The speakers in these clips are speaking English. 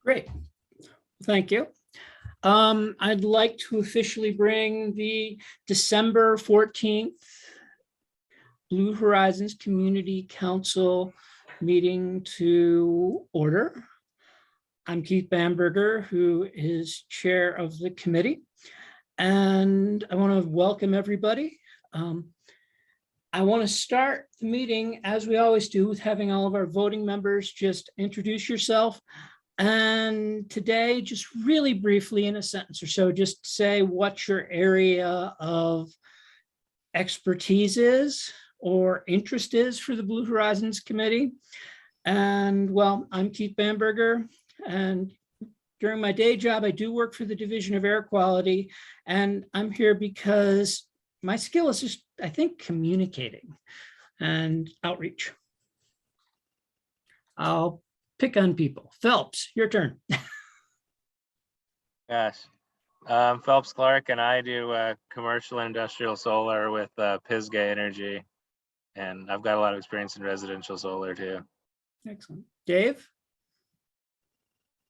Great. Thank you. I'd like to officially bring the December 14th Blue Horizons Community Council meeting to order. I'm Keith Bamberger, who is chair of the committee, and I want to welcome everybody. I want to start the meeting, as we always do, with having all of our voting members just introduce yourself. And today, just really briefly in a sentence or so, just say what your area of expertise is or interest is for the Blue Horizons Committee. And well, I'm Keith Bamberger, and during my day job, I do work for the Division of Air Quality, and I'm here because my skill is just, I think, communicating and outreach. I'll pick on people. Phelps, your turn. Yes, I'm Phelps Clark, and I do commercial and industrial solar with Pisgah Energy, and I've got a lot of experience in residential solar too. Excellent. Dave?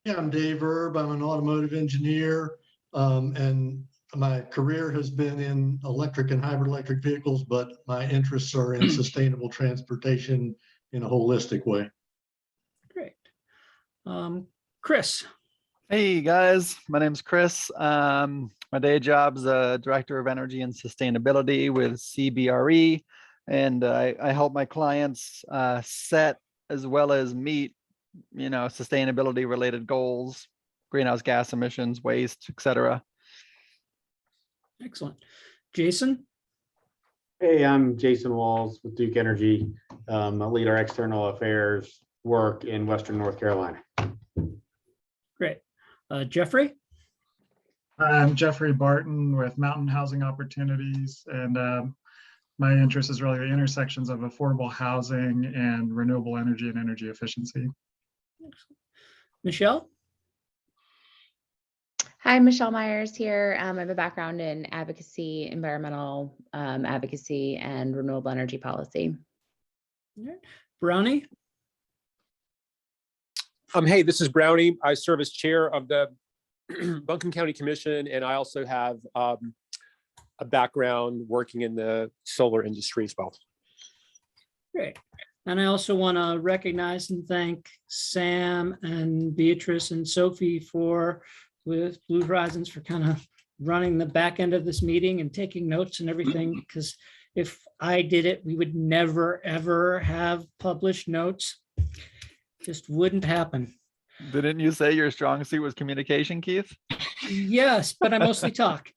Yeah, I'm Dave Erb. I'm an automotive engineer, and my career has been in electric and hybrid electric vehicles, but my interests are in sustainable transportation in a holistic way. Great. Chris? Hey guys, my name's Chris. My day job is a director of energy and sustainability with CBRE, and I help my clients set as well as meet, sustainability related goals, greenhouse gas emissions, waste, etc. Excellent. Jason? Hey, I'm Jason Walls with Duke Energy. I lead our external affairs work in Western North Carolina. Great. Jeffrey? I'm Jeffrey Barton with Mountain Housing Opportunities, and my interest is really the intersections of affordable housing and renewable energy and energy efficiency. Michelle? Hi, Michelle Myers here. I have a background in advocacy, environmental advocacy, and renewable energy policy. Brownie? Hey, this is Brownie. I serve as chair of the Buncombe County Commission, and I also have a background working in the solar industry as well. Great. And I also want to recognize and thank Sam and Beatrice and Sophie with Blue Horizons for kind of running the back end of this meeting and taking notes and everything, because if I did it, we would never, ever have published notes. Just wouldn't happen. Didn't you say your strong suit was communication, Keith? Yes, but I mostly talk.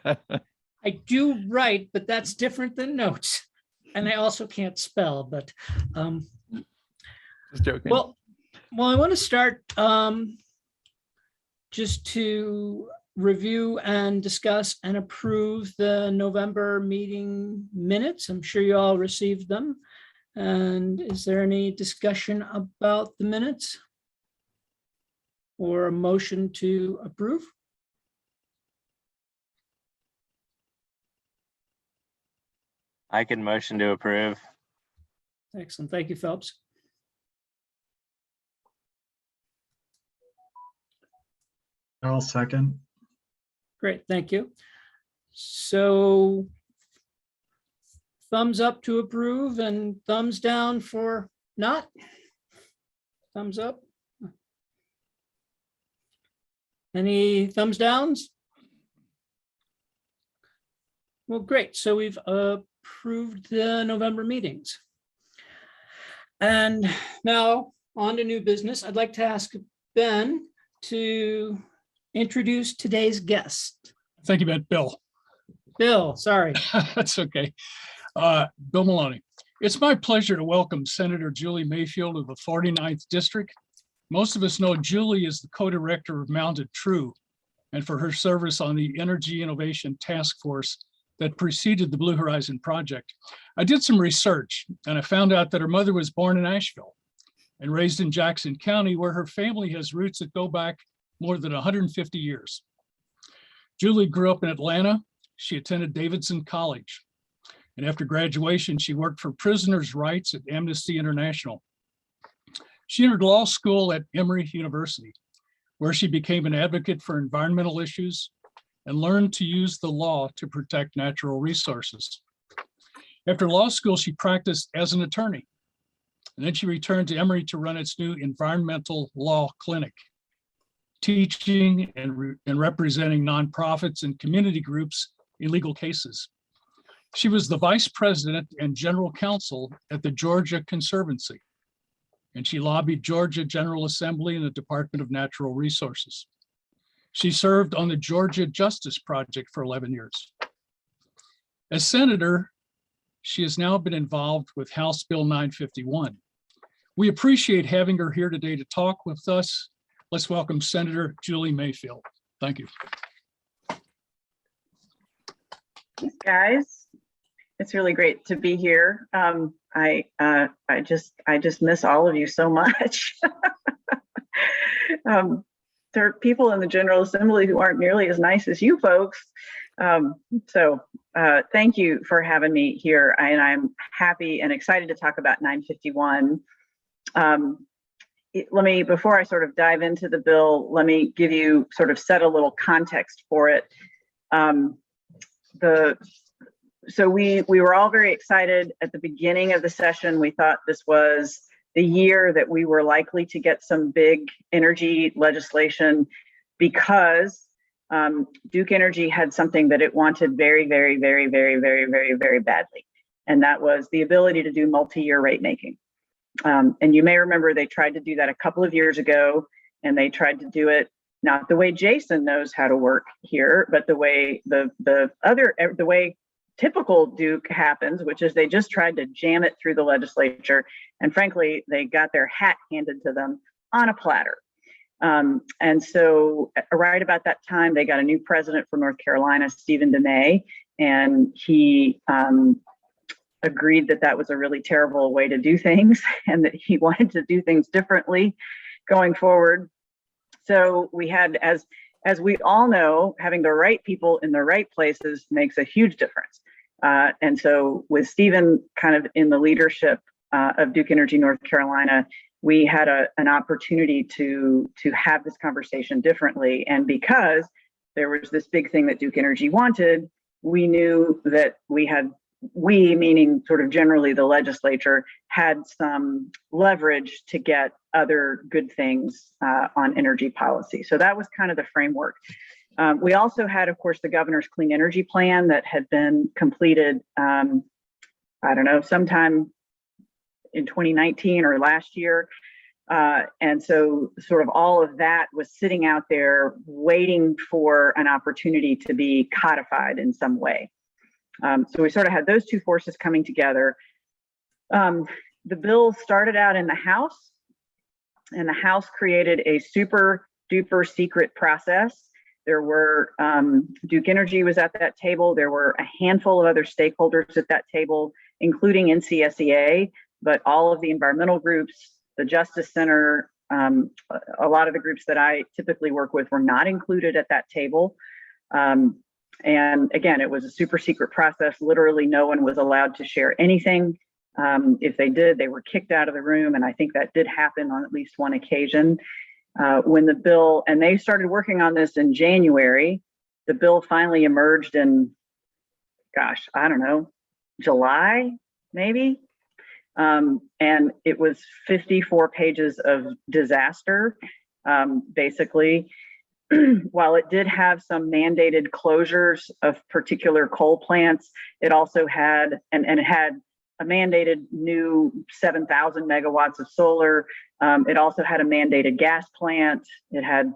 I do write, but that's different than notes. And I also can't spell, but Just joking. well, I want to start just to review and discuss and approve the November meeting minutes. I'm sure you all received them. And is there any discussion about the minutes or a motion to approve? I can motion to approve. Excellent. Thank you, Phelps. I'll second. Great, thank you. So thumbs up to approve and thumbs down for not? Thumbs up? Any thumbs downs? Well, great. So we've approved the November meetings. And now on to new business. I'd like to ask Ben to introduce today's guest. Thank you, Ben. Bill. Bill, sorry. That's okay. Bill Maloney. It's my pleasure to welcome Senator Julie Mayfield of the 49th District. Most of us know Julie is the co-director of Mounted True, and for her service on the Energy Innovation Task Force that preceded the Blue Horizon project. I did some research and I found out that her mother was born in Asheville and raised in Jackson County, where her family has roots that go back more than 150 years. Julie grew up in Atlanta. She attended Davidson College. And after graduation, she worked for prisoners' rights at Amnesty International. She entered law school at Emory University where she became an advocate for environmental issues and learned to use the law to protect natural resources. After law school, she practiced as an attorney, and then she returned to Emory to run its new environmental law clinic, teaching and representing nonprofits and community groups in legal cases. She was the vice president and general counsel at the Georgia Conservancy, and she lobbied Georgia General Assembly and the Department of Natural Resources. She served on the Georgia Justice Project for 11 years. As senator, she has now been involved with House Bill 951. We appreciate having her here today to talk with us. Let's welcome Senator Julie Mayfield. Thank you. Thanks, guys. It's really great to be here. I just miss all of you so much. There are people in the General Assembly who aren't nearly as nice as you folks. So thank you for having me here, and I'm happy and excited to talk about 951. Before I sort of dive into the bill, let me give you sort of set a little context for it. So we were all very excited at the beginning of the session. We thought this was the year that we were likely to get some big energy legislation because Duke Energy had something that it wanted very, very, very, very, very, very, very badly. And that was the ability to do multi-year rate making. And you may remember they tried to do that a couple of years ago, and they tried to do it not the way Jason knows how to work here, but the way the way typical Duke happens, which is they just tried to jam it through the legislature. And frankly, they got their hat handed to them on a platter. And so right about that time, they got a new president for North Carolina, Stephen DeMay, and he agreed that that was a really terrible way to do things and that he wanted to do things differently going forward. So we had, as we all know, having the right people in the right places makes a huge difference. And so with Stephen kind of in the leadership of Duke Energy North Carolina, we had an opportunity to have this conversation differently. And because there was this big thing that Duke Energy wanted, we knew that we, meaning sort of generally the legislature, had some leverage to get other good things on energy policy. So that was kind of the framework. We also had, of course, the governor's clean energy plan that had been completed, sometime in 2019 or last year. And so sort of all of that was sitting out there waiting for an opportunity to be codified in some way. So we sort of had those two forces coming together. The bill started out in the House, and the House created a super duper secret process. There were, Duke Energy was at that table. There were a handful of other stakeholders at that table, including NCSEA, but all of the environmental groups, the Justice Center, a lot of the groups that I typically work with were not included at that table. And again, it was a super secret process. Literally no one was allowed to share anything. If they did, they were kicked out of the room. And I think that did happen on at least one occasion. When the bill, and they started working on this in January, the bill finally emerged in, July, maybe. And it was 54 pages of disaster, basically. While it did have some mandated closures of particular coal plants, it also had, and it had a mandated new 7,000 megawatts of solar. It also had a mandated gas plant. It had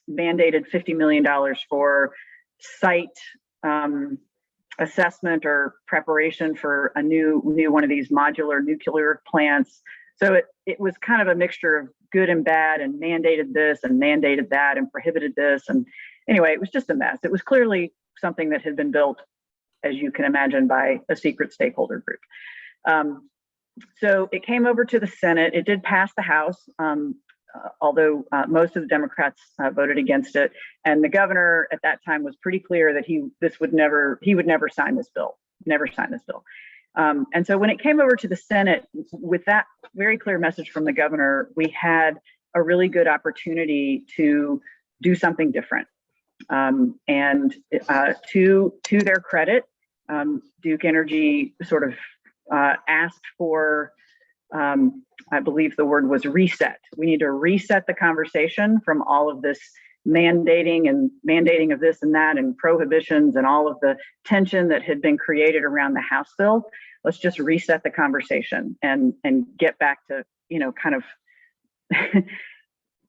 mandated $50 million for site assessment or preparation for a new one of these modular nuclear plants. So it was kind of a mixture of good and bad, and mandated this and mandated that and prohibited this. And anyway, it was just a mess. It was clearly something that had been built, as you can imagine, by a secret stakeholder group. So it came over to the Senate. It did pass the House, although most of the Democrats voted against it. And the governor at that time was pretty clear that he would never sign this bill, And so when it came over to the Senate, with that very clear message from the governor, we had a really good opportunity to do something different. And to their credit, Duke Energy sort of asked for, I believe the word was reset. We need to reset the conversation from all of this mandating of this and that and prohibitions and all of the tension that had been created around the House bill. Let's just reset the conversation and get back to, kind of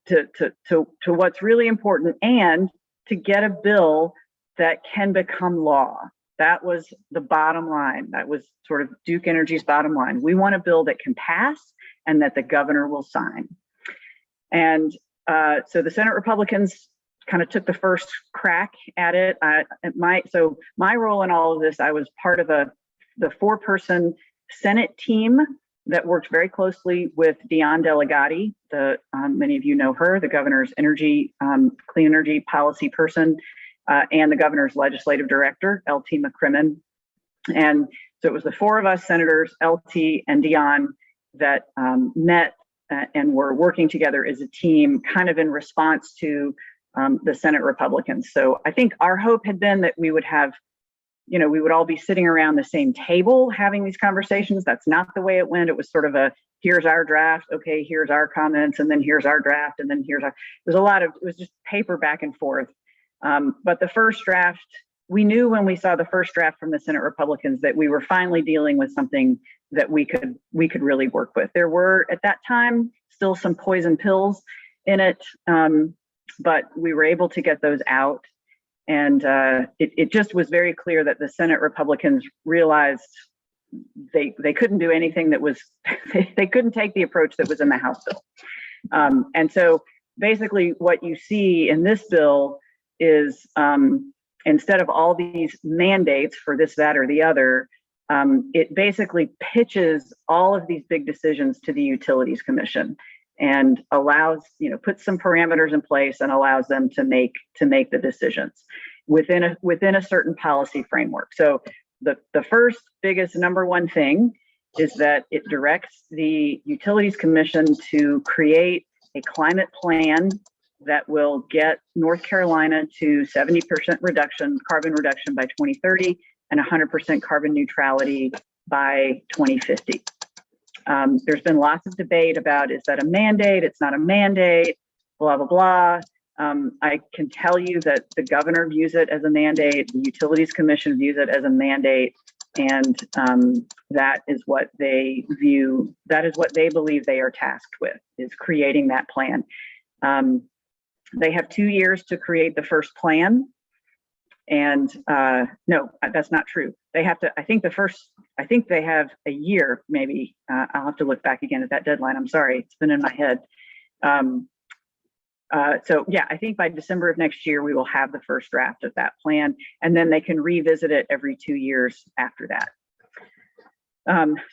to what's really important, and to get a bill that can become law. That was the bottom line. That was sort of Duke Energy's bottom line. We want a bill that can pass and that the governor will sign. And so the Senate Republicans kind of took the first crack at it. So my role in all of this, I was part of the 4-person Senate team that worked very closely with Dion Delegati. Many of you know her, the governor's clean energy policy person, and the governor's legislative director, LT McCrimmon. And so it was the 4 of us senators, LT and Dion, that met and were working together as a team, kind of in response to the Senate Republicans. So I think our hope had been that we would have, we would all be sitting around the same table having these conversations. That's not the way it went. It was sort of here's our draft. Okay, here's our comments. And then here's our draft. And then it was just paper back and forth. But the first draft, we knew when we saw the first draft from the Senate Republicans that we were finally dealing with something that we could really work with. There were, at that time, still some poison pills in it, but we were able to get those out. And it just was very clear that the Senate Republicans realized they couldn't do anything that was, they couldn't take the approach that was in the House bill. And so basically what you see in this bill is instead of all these mandates for this, that, or the other, it basically pitches all of these big decisions to the Utilities Commission and allows, puts some parameters in place and allows them to make the decisions within a certain policy framework. So the first biggest number one thing is that it directs the Utilities Commission to create a climate plan that will get North Carolina to 70% carbon reduction by 2030 and 100% carbon neutrality by 2050. There's been lots of debate about, is that a mandate? It's not a mandate, blah, blah, blah. I can tell you that the governor views it as a mandate, the Utilities Commission views it as a mandate, and that is what they view, that is what they believe they are tasked with, is creating that plan. They have 2 years to create the first plan. And no, that's not true. They have to, I think they have a year, maybe. I'll have to look back again at that deadline. I'm sorry, it's been in my head. So yeah, I think by December of next year, we will have the first draft of that plan, and then they can revisit it every 2 years after that.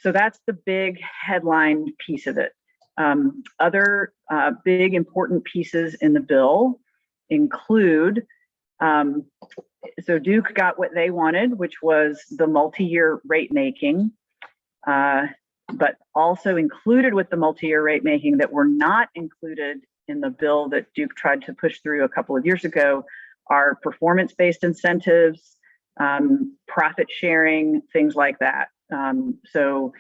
So that's the big headline piece of it. Other big important pieces in the bill include, so Duke got what they wanted, which was the multi-year rate making, but also included with the multi-year rate making that were not included in the bill that Duke tried to push through a couple of years ago are performance-based incentives, profit sharing, things like that. So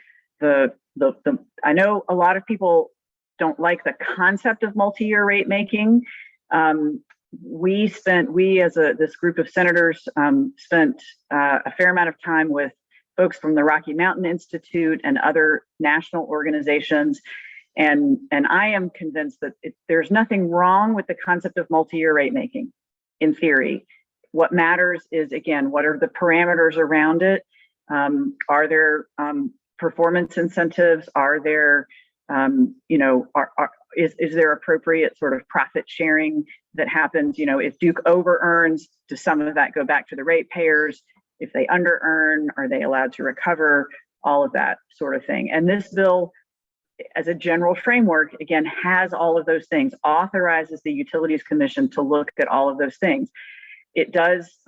I know a lot of people don't like the concept of multi-year rate making. We as this group of senators spent a fair amount of time with folks from the Rocky Mountain Institute and other national organizations. And I am convinced that there's nothing wrong with the concept of multi-year rate making in theory. What matters is, again, what are the parameters around it? Are there performance incentives? Are there, is there appropriate sort of profit sharing that happens? If Duke over earns, does some of that go back to the ratepayers? If they under earn, are they allowed to recover? All of that sort of thing. And this bill, as a general framework, again, has all of those things, authorizes the Utilities Commission to look at all of those things. It does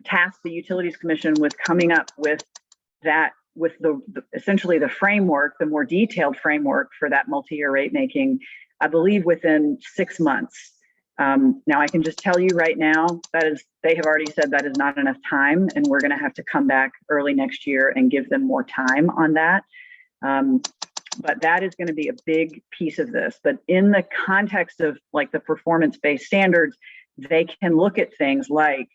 task the Utilities Commission with coming up with essentially the framework, the more detailed framework for that multi-year rate making I believe within 6 months. Now I can just tell you right now, they have already said that is not enough time, and we're going to have to come back early next year and give them more time on that. But that is going to be a big piece of this. But in the context of like the performance-based standards, they can look at things like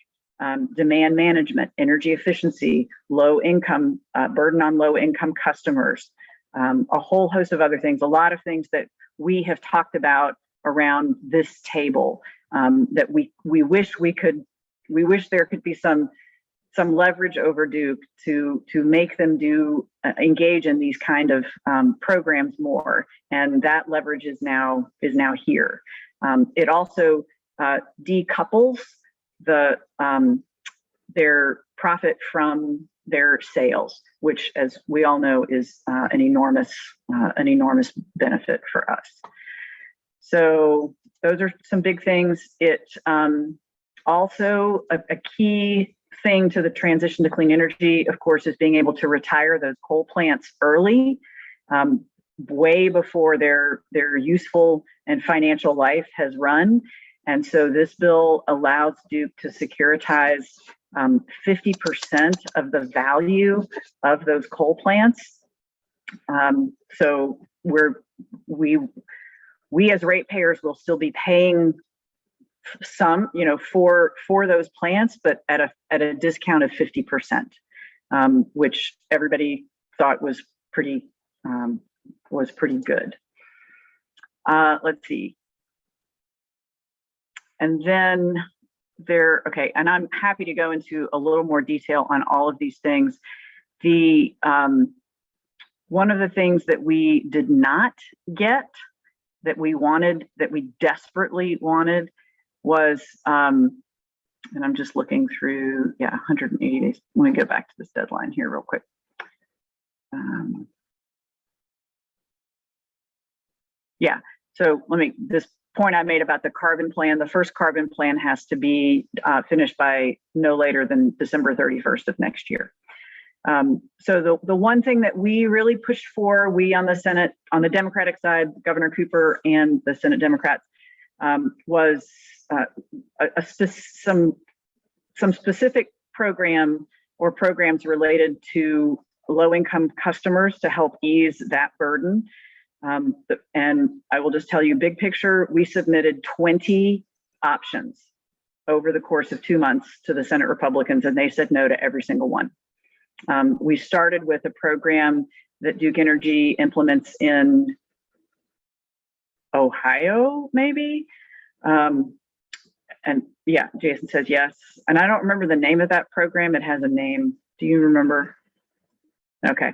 demand management, energy efficiency, low income, burden on low income customers, a whole host of other things, a lot of things that we have talked about around this table, that we wish there could be some leverage over Duke to make them engage in these kind of programs more, and that leverage is now here. It also decouples their profit from their sales, which, as we all know, is an enormous benefit for us. So those are some big things. It also a key thing to the transition to clean energy, of course, is being able to retire those coal plants early, way before their useful and financial life has run. And so this bill allows Duke to securitize 50% of the value of those coal plants. So we as ratepayers will still be paying some, for those plants, but at a discount of 50%, which everybody thought was pretty good. Let's see. And then and I'm happy to go into a little more detail on all of these things. One of the things that we did not get that we desperately wanted was, and I'm just looking through, 180 days. Let me go back to this deadline here real quick. So this point I made about the carbon plan, the first carbon plan has to be finished by no later than December 31st of next year. So the one thing that we really pushed for, we on the Senate, on the Democratic side, Governor Cooper and the Senate Democrats, was some specific program or programs related to low-income customers to help ease that burden. And I will just tell you, big picture, we submitted 20 options over the course of 2 months to the Senate Republicans, and they said no to every single one. We started with a program that Duke Energy implements in Ohio, maybe. And yeah, Jason says yes. And I don't remember the name of that program. It has a name. Do you remember? Okay.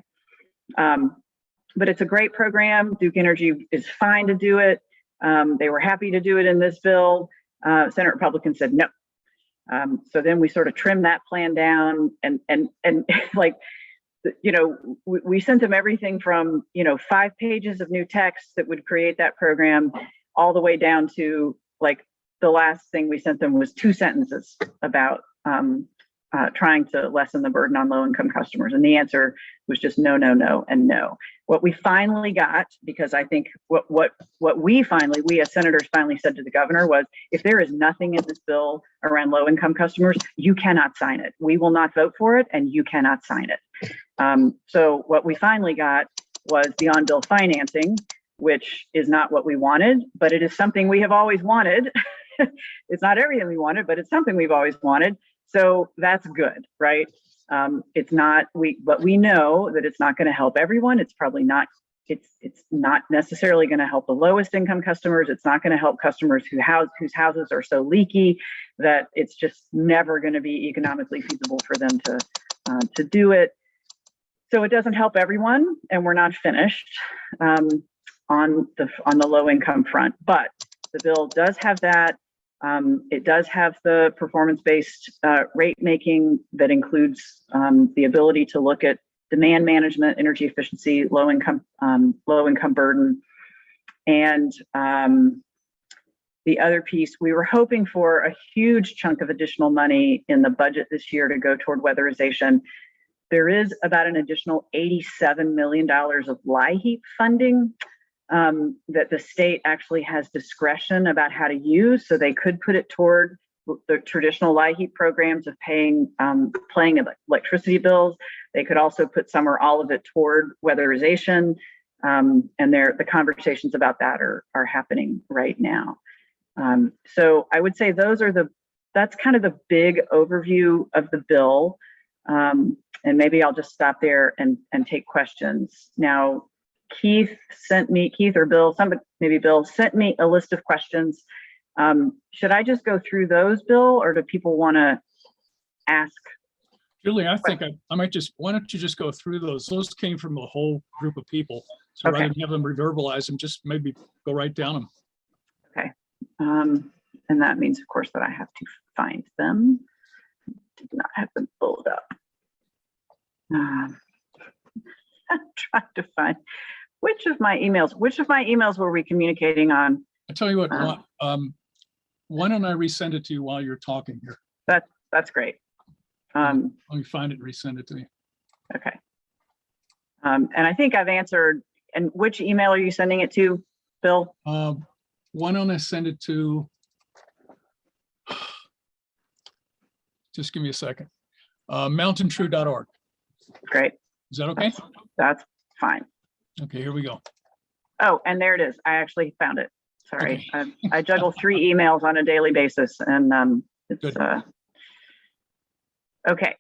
But it's a great program. Duke Energy is fine to do it. They were happy to do it in this bill. Senate Republicans said no. So then we sort of trimmed that plan down, and like, we sent them everything from 5 pages of new text that would create that program, all the way down to like the last thing we sent them was 2 sentences about trying to lessen the burden on low-income customers, and the answer was just no, no, no, and no. What we finally got, because I think what we as senators finally said to the governor was, if there is nothing in this bill around low-income customers, you cannot sign it. We will not vote for it, and you cannot sign it. So what we finally got was the on-bill financing, which is not what we wanted, but it is something we have always wanted. It's not everything we wanted, but it's something we've always wanted. So that's good, right? It's not, but we know that it's not going to help everyone. It's probably not, it's not necessarily going to help the lowest income customers. It's not going to help customers whose houses are so leaky that it's just never going to be economically feasible for them to do it. So it doesn't help everyone, and we're not finished on the low income front. But the bill does have that. It does have the performance-based rate making that includes the ability to look at demand management, energy efficiency, low income burden, and the other piece, we were hoping for a huge chunk of additional money in the budget this year to go toward weatherization. There is about an additional $87 million of LIHEAP funding. that the state actually has discretion about how to use. So they could put it toward the traditional LIHEAP programs of paying electricity bills. They could also put some or all of it toward weatherization. And the conversations about that are happening right now. So I would say that's kind of the big overview of the bill. And maybe I'll just stop there and take questions. Now, Keith or Bill, maybe Bill sent me a list of questions. Should I just go through those, Bill, or do people want to ask? Julie, I think I might why don't you just go through those? Those came from a whole group of people. So rather than have them reverbalize them, just maybe go right down them. Okay. And that means, of course, that I have to find them. Did not have them pulled up. I'm trying to find which of my emails were we communicating on? I tell you what, why don't I resend it to you while you're talking here? That's great. Let me find it and resend it to you. Okay. And I think I've answered. And which email are you sending it to, Bill? Why don't I send it to, just give me a second, mountaintrue.org. Great. Is that okay? That's fine. Okay, here we go. Oh, and there it is. I actually found it. Sorry. Okay. I juggle 3 emails on a daily basis, and it's Good. Okay.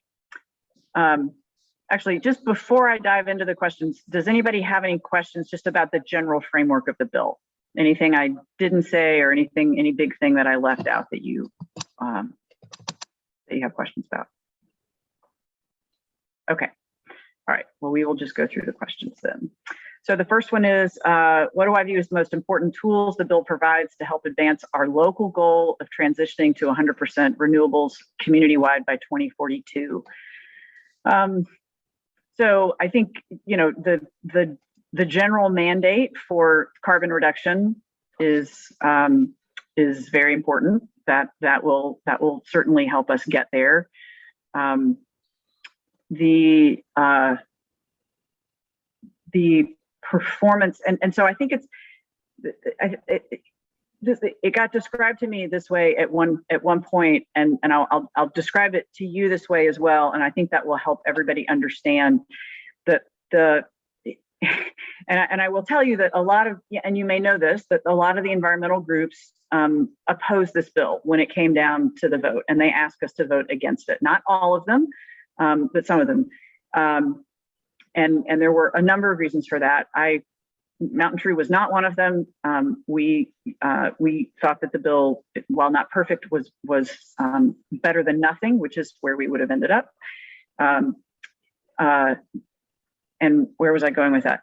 Actually, just before I dive into the questions, does anybody have any questions just about the general framework of the bill? Anything I didn't say, or any big thing that I left out that you have questions about? Okay. All right. Well, we will just go through the questions then. So the first one is, what do I view as the most important tools the bill provides to help advance our local goal of transitioning to 100% renewables community-wide by 2042? So I think, the general mandate for carbon reduction is very important. That will certainly help us get there. The performance, and so I think it got described to me this way at one point, and I'll describe it to you this way as well, and I think that will help everybody understand that and I will tell you that a lot of, and you may know this, that a lot of the environmental groups opposed this bill when it came down to the vote, and they asked us to vote against it. Not all of them, but some of them. And there were a number of reasons for that. Mountain True was not one of them. We thought that the bill, while not perfect, was better than nothing, which is where we would have ended up. And where was I going with that?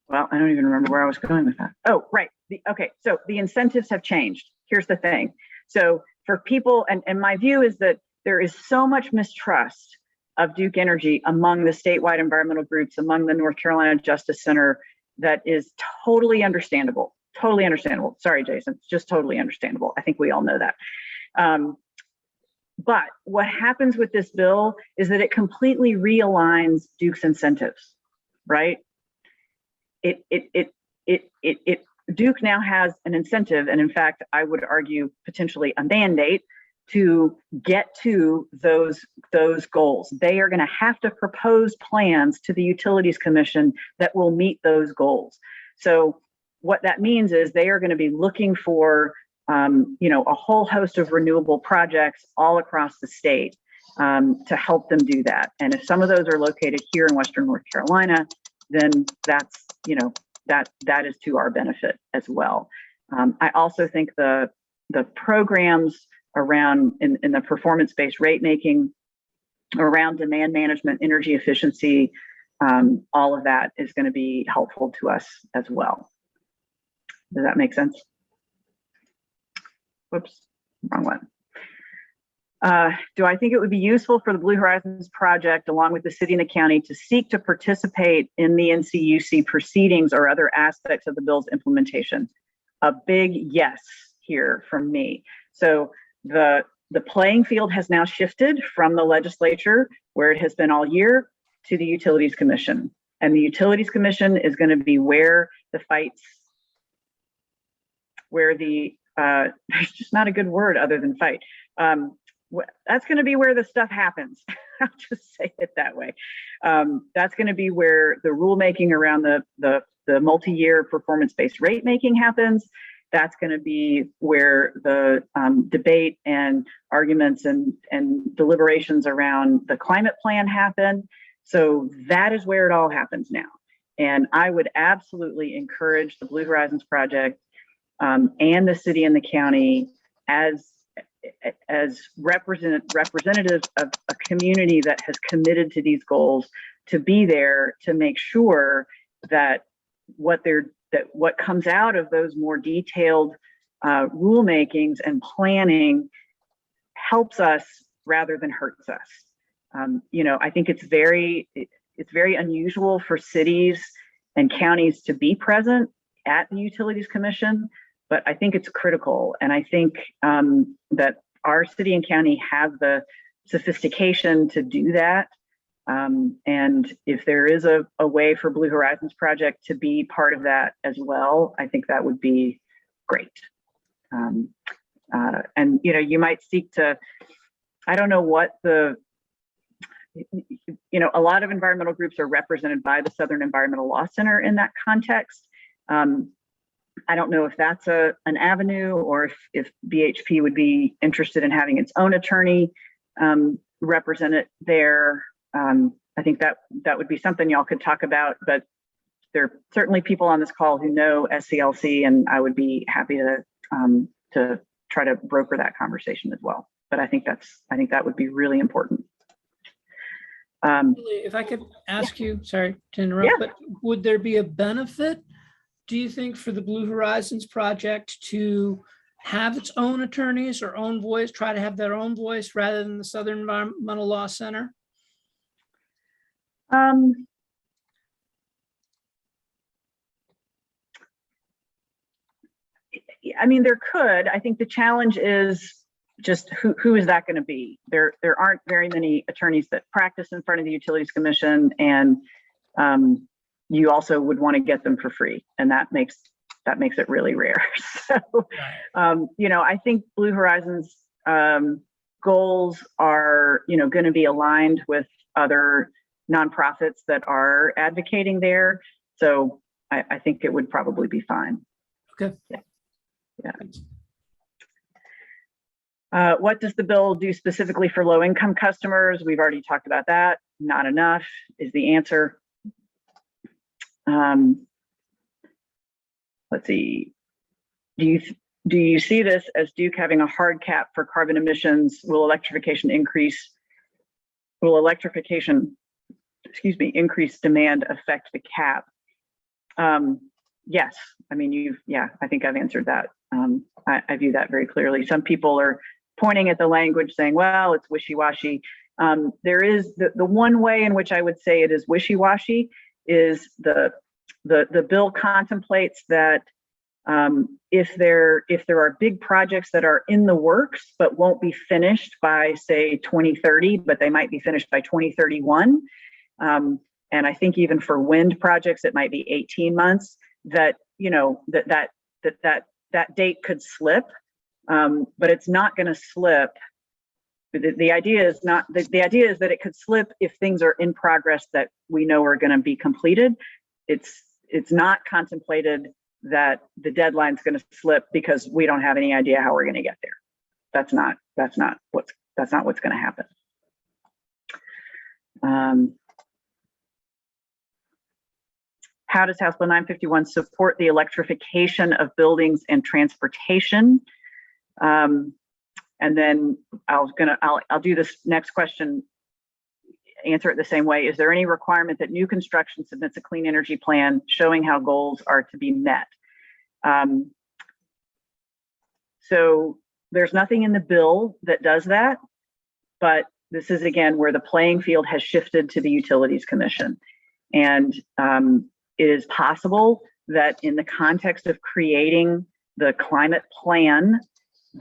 Well, I don't even remember where I was going with that. Oh, right. Okay, so the incentives have changed. Here's the thing. So for people, and my view is that there is so much mistrust of Duke Energy among the statewide environmental groups, among the North Carolina Justice Center, that is totally understandable. Totally understandable. Sorry, Jason, it's just totally understandable. I think we all know that. But what happens with this bill is that it completely realigns Duke's incentives, right? Duke now has an incentive, and in fact, I would argue potentially a mandate to get to those goals. They are going to have to propose plans to the Utilities Commission that will meet those goals. So what that means is they are going to be looking for a whole host of renewable projects all across the state to help them do that. And if some of those are located here in Western North Carolina, then that's, that is to our benefit as well. I also think the programs around in the performance-based rate making, around demand management, energy efficiency, all of that is going to be helpful to us as well. Does that make sense? Whoops, wrong one. Do I think it would be useful for the Blue Horizons project, along with the city and the county, to seek to participate in the NCUC proceedings or other aspects of the bill's implementation? A big yes here from me. So the playing field has now shifted from the legislature, where it has been all year, to the Utilities Commission. And the Utilities Commission is going to be where the fights, where the, there's just not a good word other than fight. That's going to be where the stuff happens. I'll just say it that way. That's going to be where the rulemaking around the multi-year performance-based rate making happens. That's going to be where the debate and arguments and deliberations around the climate plan happen. So that is where it all happens now. And I would absolutely encourage the Blue Horizons Project and the city and the county as representatives of a community that has committed to these goals to be there to make sure that what comes out of those more detailed rulemakings and planning helps us rather than hurts us. I think it's very unusual for cities and counties to be present at the Utilities Commission, but I think it's critical. And I think that our city and county have the sophistication to do that. And if there is a way for Blue Horizons Project to be part of that as well, I think that would be great. And you might seek to, I don't know what a lot of environmental groups are represented by the Southern Environmental Law Center in that context. I don't know if that's an avenue, or if BHP would be interested in having its own attorney represent it there. I think that would be something y'all could talk about, but there are certainly people on this call who know SCLC, and I would be happy to try to broker that conversation as well. But I think that would be really important. If I could ask you, sorry to interrupt, but would there be a benefit, do you think, for the Blue Horizons Project to have its own attorneys or own voice, try to have their own voice rather than the Southern Environmental Law Center? I mean, there could. I think the challenge is just who is that going to be? There aren't very many attorneys that practice in front of the Utilities Commission, and you also would want to get them for free, and that makes it really rare. So, I think Blue Horizons goals are, going to be aligned with other nonprofits that are advocating there. So I think it would probably be fine. Okay. Yeah. What does the bill do specifically for low-income customers? We've already talked about that. Not enough is the answer. Let's see. Do you see this as Duke having a hard cap for carbon emissions? Will electrification increase demand affect the cap? Yes. I mean, I think I've answered that. I view that very clearly. Some people are pointing at the language saying, well, it's wishy-washy. There is the one way in which I would say it is wishy-washy is the bill contemplates that if there are big projects that are in the works but won't be finished by, say, 2030, but they might be finished by 2031. And I think even for wind projects, it might be 18 months that that date could slip, but it's not going to slip. The idea is that it could slip if things are in progress that we know are going to be completed. It's not contemplated that the deadline's going to slip because we don't have any idea how we're going to get there. That's not what's going to happen. How does House Bill 951 support the electrification of buildings and transportation? And then I'll do this next question, answer it the same way. Is there any requirement that new construction submits a clean energy plan showing how goals are to be met? So there's nothing in the bill that does that, but this is again where the playing field has shifted to the Utilities Commission. And it is possible that in the context of creating the climate plan,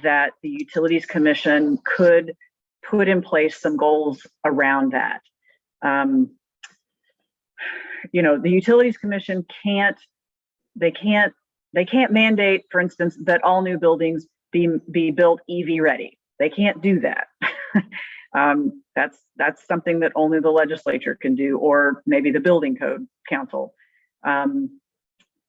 that the Utilities Commission could put in place some goals around that. the Utilities Commission can't mandate, for instance, that all new buildings be built EV ready. They can't do that. That's something that only the legislature can do, or maybe the Building Code Council. And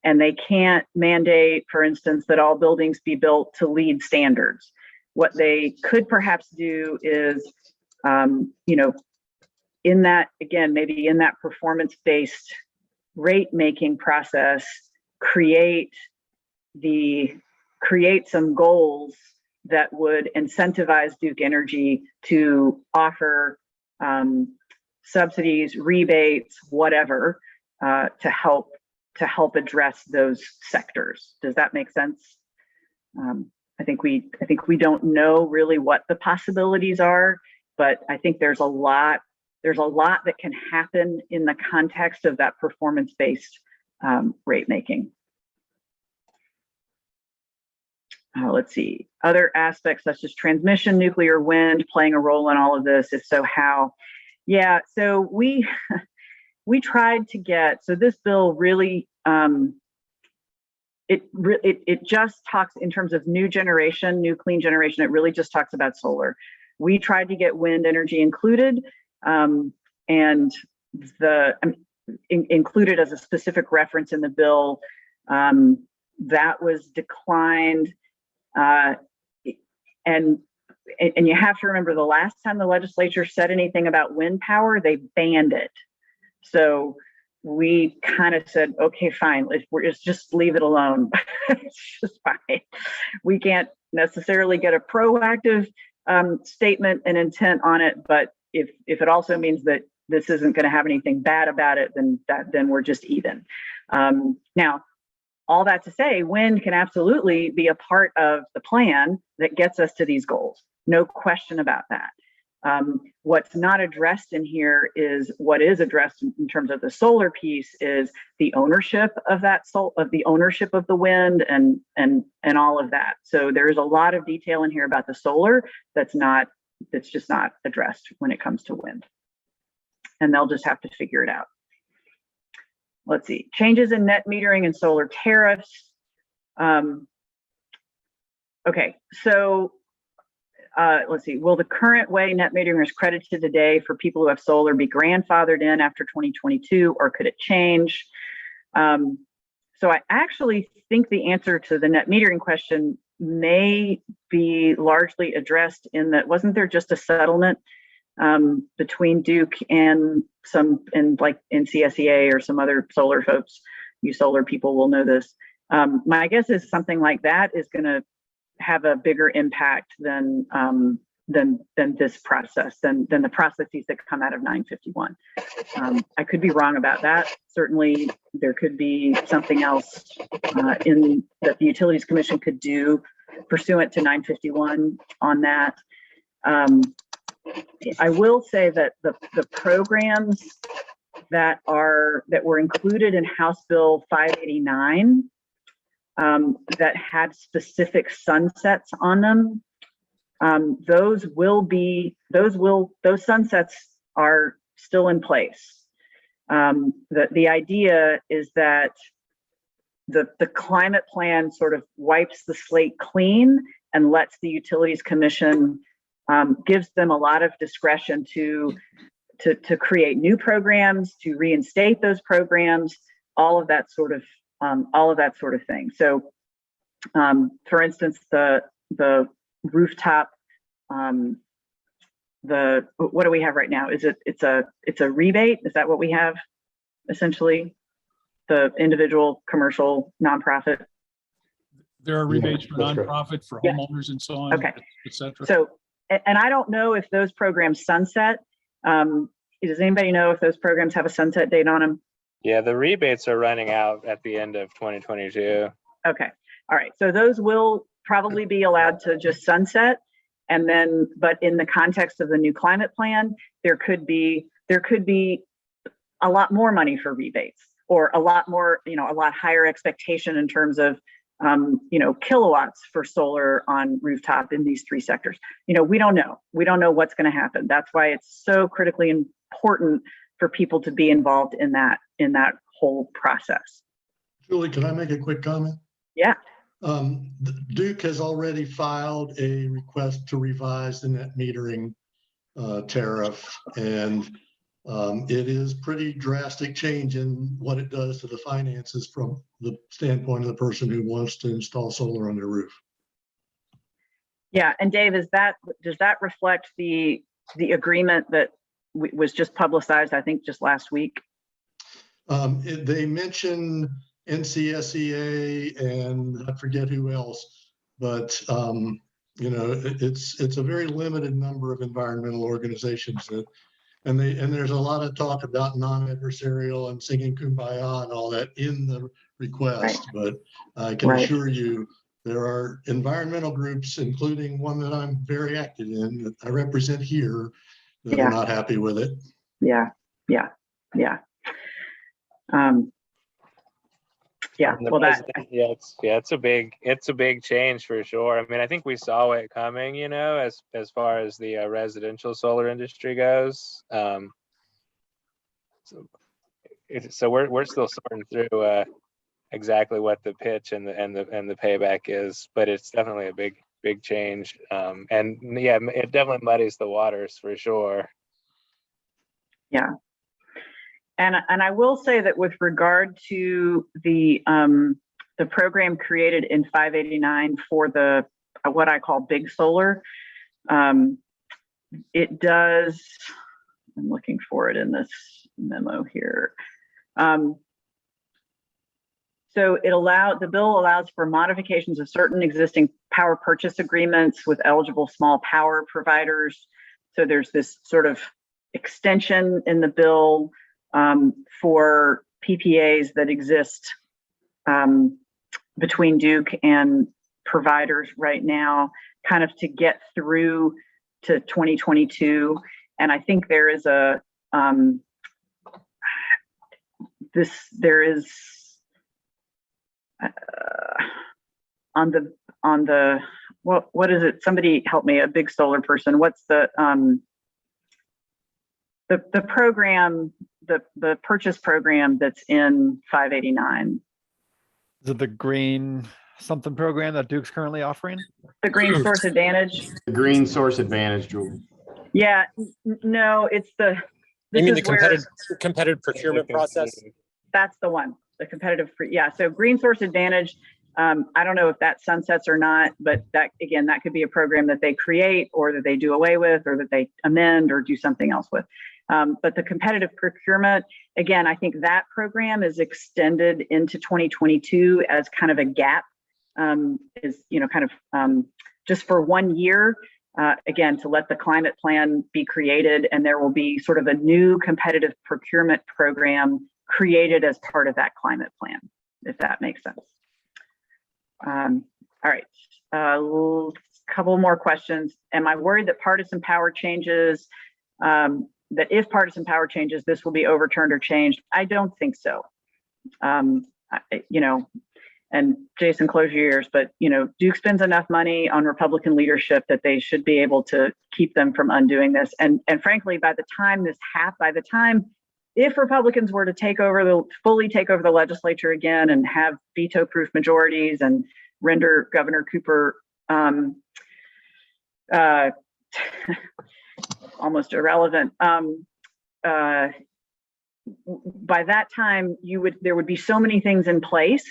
they can't mandate, for instance, that all buildings be built to LEED standards. What they could perhaps do is, in that, again, maybe in that performance-based rate making process, create some goals that would incentivize Duke Energy to offer subsidies, rebates, whatever, to help address those sectors. Does that make sense? I think we don't know really what the possibilities are, but I think there's a lot that can happen in the context of that performance-based rate making. Let's see, other aspects such as transmission, nuclear, wind playing a role in all of this. If so, how? Yeah, so we tried to get, so this bill really, it just talks in terms of new generation, new clean generation. It really just talks about solar. We tried to get wind energy included, and included as a specific reference in the bill. That was declined. And you have to remember, the last time the legislature said anything about wind power, they banned it. So we kind of said, okay, fine, let's just leave it alone. It's just fine. We can't necessarily get a proactive statement and intent on it, but if it also means that this isn't going to have anything bad about it, then we're just even. Now, all that to say, wind can absolutely be a part of the plan that gets us to these goals. No question about that. What's not addressed in here is what is addressed in terms of the solar piece is the ownership of the ownership of the wind and all of that. So there's a lot of detail in here about the solar that's just not addressed when it comes to wind. And they'll just have to figure it out. Let's see, changes in net metering and solar tariffs. Okay, so let's see, will the current way net metering is credited today for people who have solar be grandfathered in after 2022, or could it change? So I actually think the answer to the net metering question may be largely addressed in that, wasn't there just a settlement between Duke and like NCSEA or some other solar folks? You solar people will know this. My guess is something like that is going to have a bigger impact than this process, than the processes that come out of 951. I could be wrong about that. Certainly, there could be something else that the Utilities Commission could do pursuant to 951 on that. I will say that the programs that were included in House Bill 589 that had specific sunsets on them, those sunsets are still in place. The idea is that the climate plan sort of wipes the slate clean and lets the Utilities Commission, gives them a lot of discretion to create new programs, to reinstate those programs, all of that sort of thing. So, for instance, the rooftop, what do we have right now? It's a rebate? Is that what we have essentially? The individual, commercial, nonprofit. There are rebates for that's right. nonprofit, for Yeah. homeowners and so on, Okay. et cetera. So, and I don't know if those programs sunset. Does anybody know if those programs have a sunset date on them? Yeah, the rebates are running out at the end of 2022. Okay. All right. So those will probably be allowed to just sunset. And then, but in the context of the new climate plan, there could be a lot more money for rebates, or a lot more, a lot higher expectation in terms of, kilowatts for solar on rooftop in these three sectors. We don't know. We don't know what's going to happen. That's why it's so critically important for people to be involved in that whole process. Julie, can I make a quick comment? Yeah. Duke has already filed a request to revise the net metering tariff, and it is pretty drastic change in what it does to the finances from the standpoint of the person who wants to install solar on their roof. Yeah, and Dave, does that reflect the agreement that was just publicized, I think, just last week? They mentioned NCSEA and I forget who else, but you know, it's a very limited number of environmental organizations that, and there's a lot of talk about non-adversarial and singing Kumbaya and all that in the request, but I can assure you there are environmental groups, including one that I'm very active in, that I represent here, that are not happy with it. Yeah. Well, it's a big change for sure. I mean, I think we saw it coming, you know, as far as the residential solar industry goes. So we're still sorting through exactly what the pitch and the payback is, but it's definitely a big change. And yeah, it definitely muddies the waters for sure. Yeah. And I will say that with regard to the program created in 589 for the what I call big solar, it does. I'm looking for it in this memo here. So the bill allows for modifications of certain existing power purchase agreements with eligible small power providers. So there's this sort of extension in the bill for PPAs that exist between Duke and providers right now, kind of to get through to 2022. And I think there is on the what is it? Somebody help me, a big solar person. What's the program, the purchase program that's in 589? Is it the green something program that Duke's currently offering? The Green Source Advantage? The Green Source Advantage, Julie. Yeah, no, it's the. You mean the competitive procurement process? That's the one, the competitive, yeah. So Green Source Advantage, I don't know if that sunsets or not, but that, again, that could be a program that they create or that they do away with or that they amend or do something else with. But the competitive procurement, again, I think that program is extended into 2022 as kind of a gap, is, you know, kind of just for 1 year, again, to let the climate plan be created, and there will be sort of a new competitive procurement program created as part of that climate plan, if that makes sense. All right, couple more questions. Am I worried that partisan power changes, that if partisan power changes, this will be overturned or changed? I don't think so. You know, and Jason, close your ears, but, you know, Duke spends enough money on Republican leadership that they should be able to keep them from undoing this. And frankly, by the time if Republicans were to fully take over the legislature again and have veto-proof majorities and render Governor Cooper almost irrelevant, by that time there would be so many things in place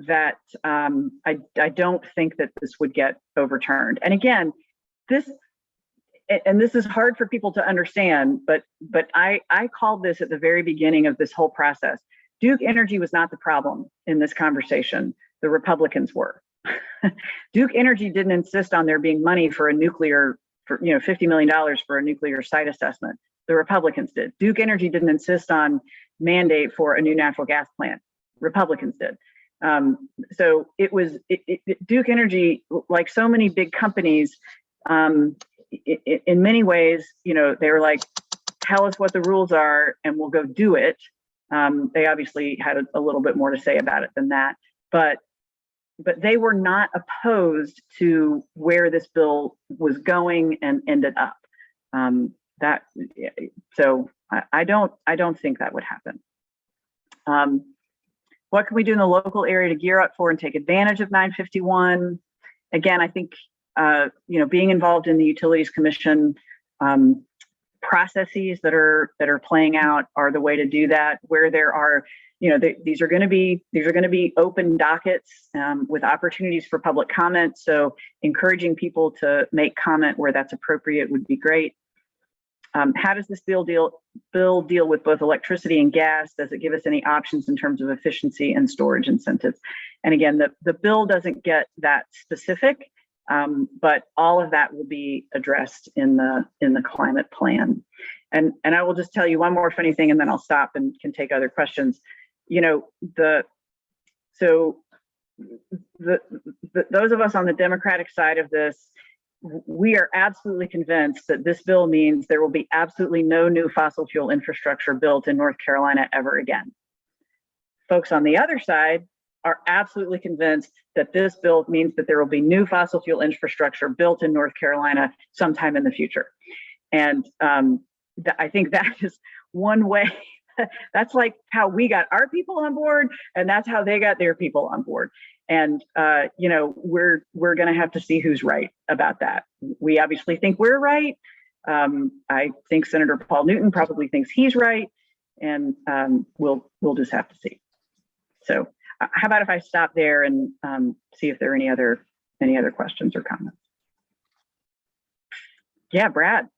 that I don't think that this would get overturned. And again, this is hard for people to understand, but I called this at the very beginning of this whole process. Duke Energy was not the problem in this conversation. The Republicans were. Duke Energy didn't insist on there being money for $50 million for a nuclear site assessment. The Republicans did. Duke Energy didn't insist on mandate for a new natural gas plant. Republicans did. So it was Duke Energy, like so many big companies, in many ways, you know, they were like, tell us what the rules are and we'll go do it. They obviously had a little bit more to say about it than that, but they were not opposed to where this bill was going and ended up. so I don't think that would happen. What can we do in the local area to gear up for and take advantage of 951? Again, I think being involved in the Utilities Commission processes that are playing out are the way to do that. Where there are, these are going to be open dockets with opportunities for public comment. So encouraging people to make comment where that's appropriate would be great. How does this bill deal with both electricity and gas? Does it give us any options in terms of efficiency and storage incentives? And again, the bill doesn't get that specific, but all of that will be addressed in the climate plan. And I will just tell you one more funny thing, and then I'll stop and can take other questions. Those of us on the Democratic side of this, we are absolutely convinced that this bill means there will be absolutely no new fossil fuel infrastructure built in North Carolina ever again. Folks on the other side are absolutely convinced that this bill means that there will be new fossil fuel infrastructure built in North Carolina sometime in the future. And I think that is one way. That's like how we got our people on board, and that's how they got their people on board. And we're going to have to see who's right about that. We obviously think we're right. I think Senator Paul Newton probably thinks he's right, and we'll just have to see. So, how about if I stop there and see if there are any other questions or comments? Yeah, Brad.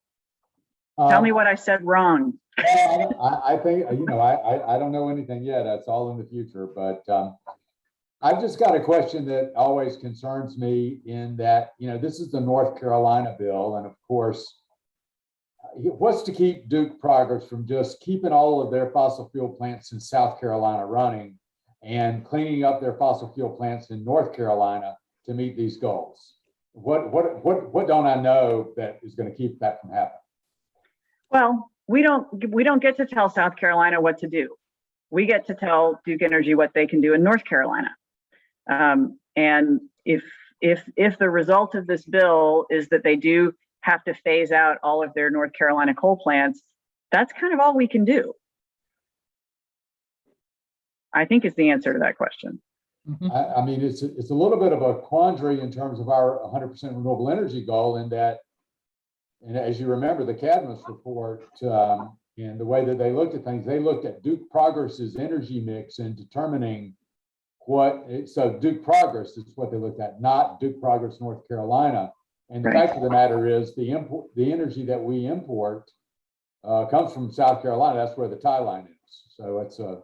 Tell me what I said wrong. I think, I don't know anything yet. That's all in the future. But I've just got a question that always concerns me in that, this is the North Carolina bill. And of course, what's to keep Duke Progress from just keeping all of their fossil fuel plants in South Carolina running and cleaning up their fossil fuel plants in North Carolina to meet these goals? What don't I know that is going to keep that from happening? Well, we don't get to tell South Carolina what to do. We get to tell Duke Energy what they can do in North Carolina. And if the result of this bill is that they do have to phase out all of their North Carolina coal plants, that's kind of all we can do, I think, is the answer to that question. I mean, it's a little bit of a quandary in terms of our 100% renewable energy goal, in that, and as you remember, the Cadmus report and the way that they looked at things, they looked at Duke Progress's energy mix in determining so Duke Progress is what they looked at, not Duke Progress North Carolina. And the fact of the matter is, the energy that we import comes from South Carolina. That's where the tie line is. So it's a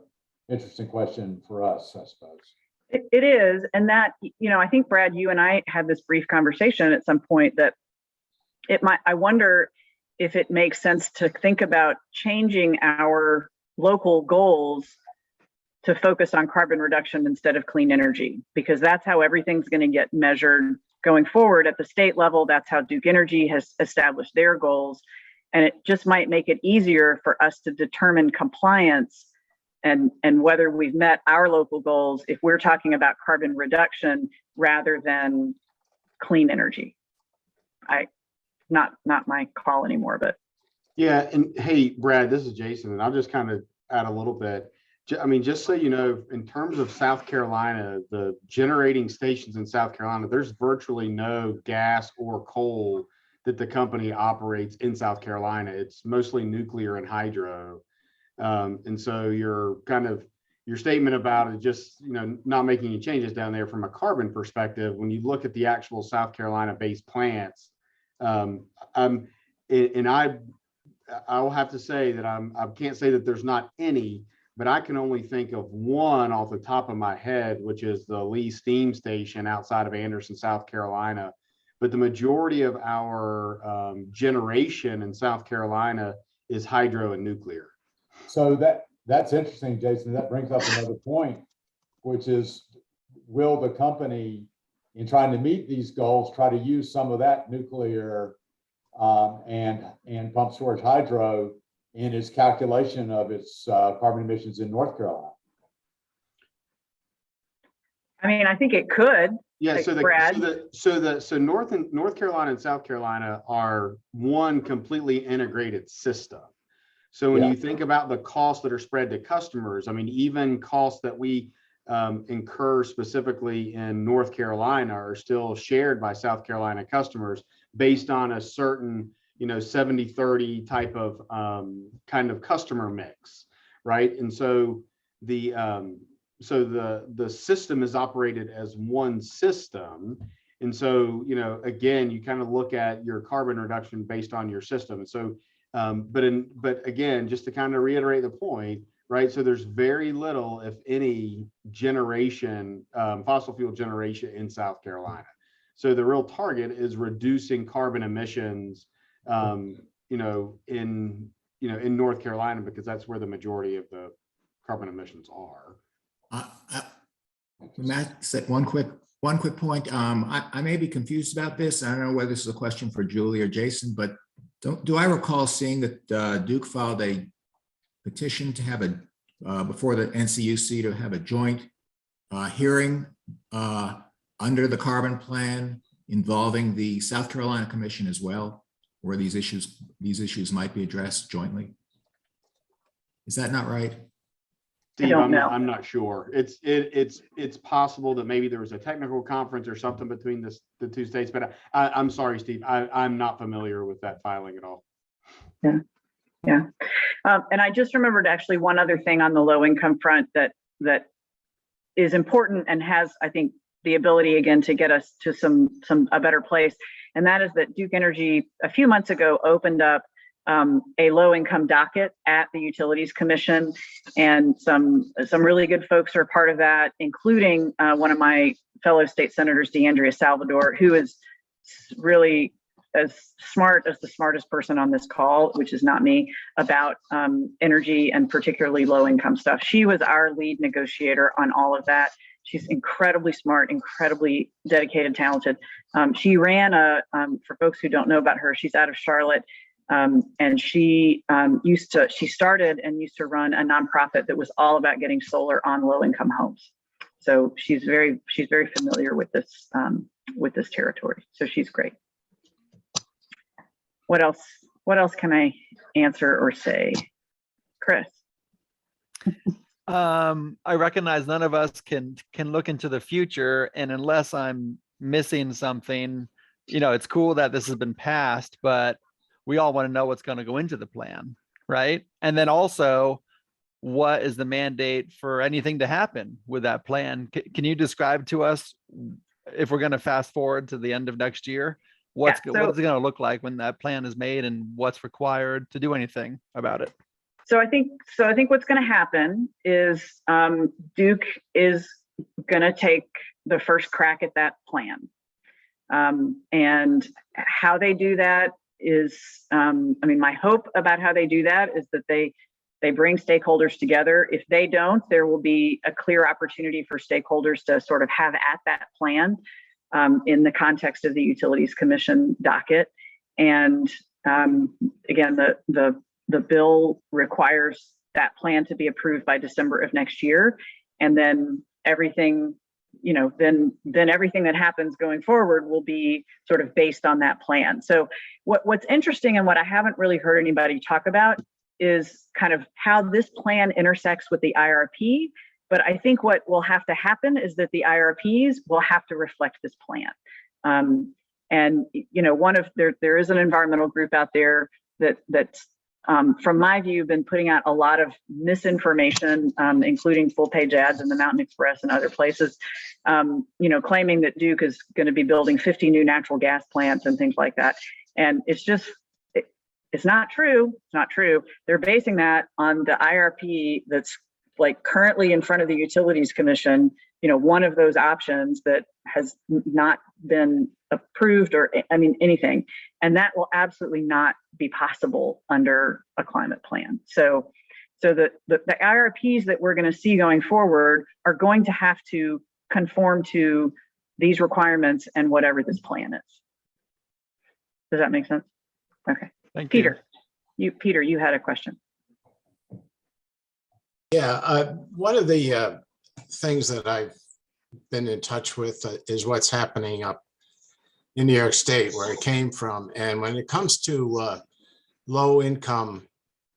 interesting question for us, I suppose. It is, and that, I think, Brad, you and I had this brief conversation at some point that I wonder if it makes sense to think about changing our local goals to focus on carbon reduction instead of clean energy, because that's how everything's going to get measured going forward at the state level. That's how Duke Energy has established their goals. And it just might make it easier for us to determine compliance and whether we've met our local goals if we're talking about carbon reduction rather than clean energy. Not my call anymore, but. Yeah, and hey, Brad, this is Jason, and I'll just kind of add a little bit. I mean, just so you know, in terms of South Carolina, the generating stations in South Carolina, there's virtually no gas or coal that the company operates in South Carolina. It's mostly nuclear and hydro. And so your statement about it just, not making any changes down there from a carbon perspective, when you look at the actual South Carolina based plants, I will have to say that I can't say that there's not any, but I can only think of one off the top of my head, which is the Lee Steam Station outside of Anderson, South Carolina. But the majority of our generation in South Carolina is hydro and nuclear. So that's interesting, Jason. That brings up another point, which is, will the company, in trying to meet these goals, try to use some of that nuclear and pump storage hydro in its calculation of its carbon emissions in North Carolina? I mean, I think it could. Yeah, Like so Brad? North Carolina and South Carolina are one completely integrated system. So when Yeah. you think about the costs that are spread to customers, I mean, even costs that we incur specifically in North Carolina are still shared by South Carolina customers based on a certain, 70-30 type of kind of customer mix, right? And so the system is operated as one system. And so, again, you kind of look at your carbon reduction based on your system. And so, but again, just to kind of reiterate the point, right? So there's very little, if any, fossil fuel generation in South Carolina. So the real target is reducing carbon emissions, in North Carolina, because that's where the majority of the carbon emissions are. Matt said one quick point. I may be confused about this. I don't know whether this is a question for Julie or Jason, but do I recall seeing that Duke filed a petition to have before the NCUC to have a joint hearing under the carbon plan involving the South Carolina Commission as well, where these issues might be addressed jointly? Is that not right? Steve, don't know. I'm not sure. It's possible that maybe there was a technical conference or something between the two states, but I'm sorry, Steve, I'm not familiar with that filing at all. Yeah. And I just remembered actually one other thing on the low income front that is important and has, I think, the ability again to get us to a better place. And that is that Duke Energy a few months ago opened up a low income docket at the Utilities Commission, and some really good folks are part of that, including one of my fellow state senators, DeAndrea Salvador, who is really as smart as the smartest person on this call, which is not me, about energy and particularly low income stuff. She was our lead negotiator on all of that. She's incredibly smart, incredibly dedicated, talented. She ran for folks who don't know about her, she's out of Charlotte. And she started and used to run a nonprofit that was all about getting solar on low income homes. So she's very familiar with this territory. So she's great. What else can I answer or say? Chris? I recognize none of us can look into the future, and unless I'm missing something, it's cool that this has been passed, but we all want to know what's going to go into the plan, right? And then also, what is the mandate for anything to happen with that plan? Can you describe to us, if we're going to fast forward to the end of next year, what's it going to look like when that plan is made and what's required to do anything about it? So I think what's going to happen is Duke is going to take the first crack at that plan. And how they do that is, my hope about how they do that is that they bring stakeholders together. If they don't, there will be a clear opportunity for stakeholders to sort of have at that plan in the context of the Utilities Commission docket. And again, the bill requires that plan to be approved by December of next year. And then everything, then everything that happens going forward will be sort of based on that plan. So what's interesting and what I haven't really heard anybody talk about is kind of how this plan intersects with the IRP. But I think what will have to happen is that the IRPs will have to reflect this plan. And there is an environmental group out there that's from my view, been putting out a lot of misinformation, including full page ads in the Mountain Express and other places, claiming that Duke is going to be building 50 new natural gas plants and things like that. And it's just, it's not true. It's not true. They're basing that on the IRP that's like currently in front of the Utilities Commission, one of those options that has not been approved or anything. And that will absolutely not be possible under a climate plan. So the IRPs that we're going to see going forward are going to have to conform to these requirements and whatever this plan is. Does that make sense? Okay. Thank Peter, you had a question. Yeah, one of the things that I've been in touch with is what's happening up in New York State, where it came from. And when it comes to low income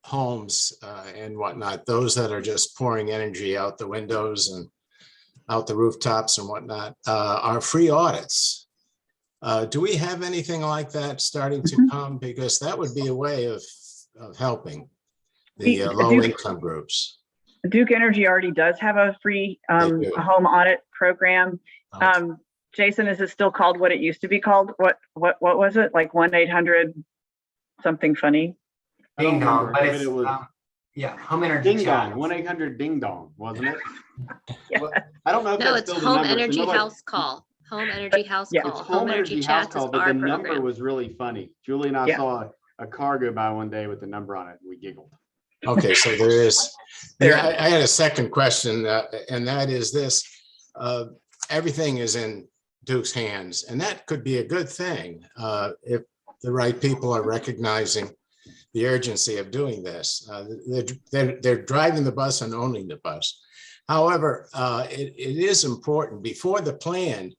homes and whatnot, those that are just pouring energy out the windows and out the rooftops and whatnot, are free audits. Do we have anything like that starting to come? Because that would be a way of helping the low income groups. Duke Energy already does have a free home audit program. Jason, is it still called what it used to be called? What was it? Like 1-800 something funny? Ding dong, but it was yeah, home energy ding chat. dong, 1-800 ding dong, wasn't it? Yeah. I don't know if No, that's it's still the home number. energy So nobody- house call. Home energy house Yeah. call. It's home energy house chats is call, but our the number program. was really funny. Julie and I Yeah. saw a car go by one day with the number on it, and we giggled. Okay, so there is. Yeah, I had a second question, and that is this. Everything is in Duke's hands, and that could be a good thing if the right people are recognizing the urgency of doing this. They're driving the bus and owning the bus. However, it is important before the plan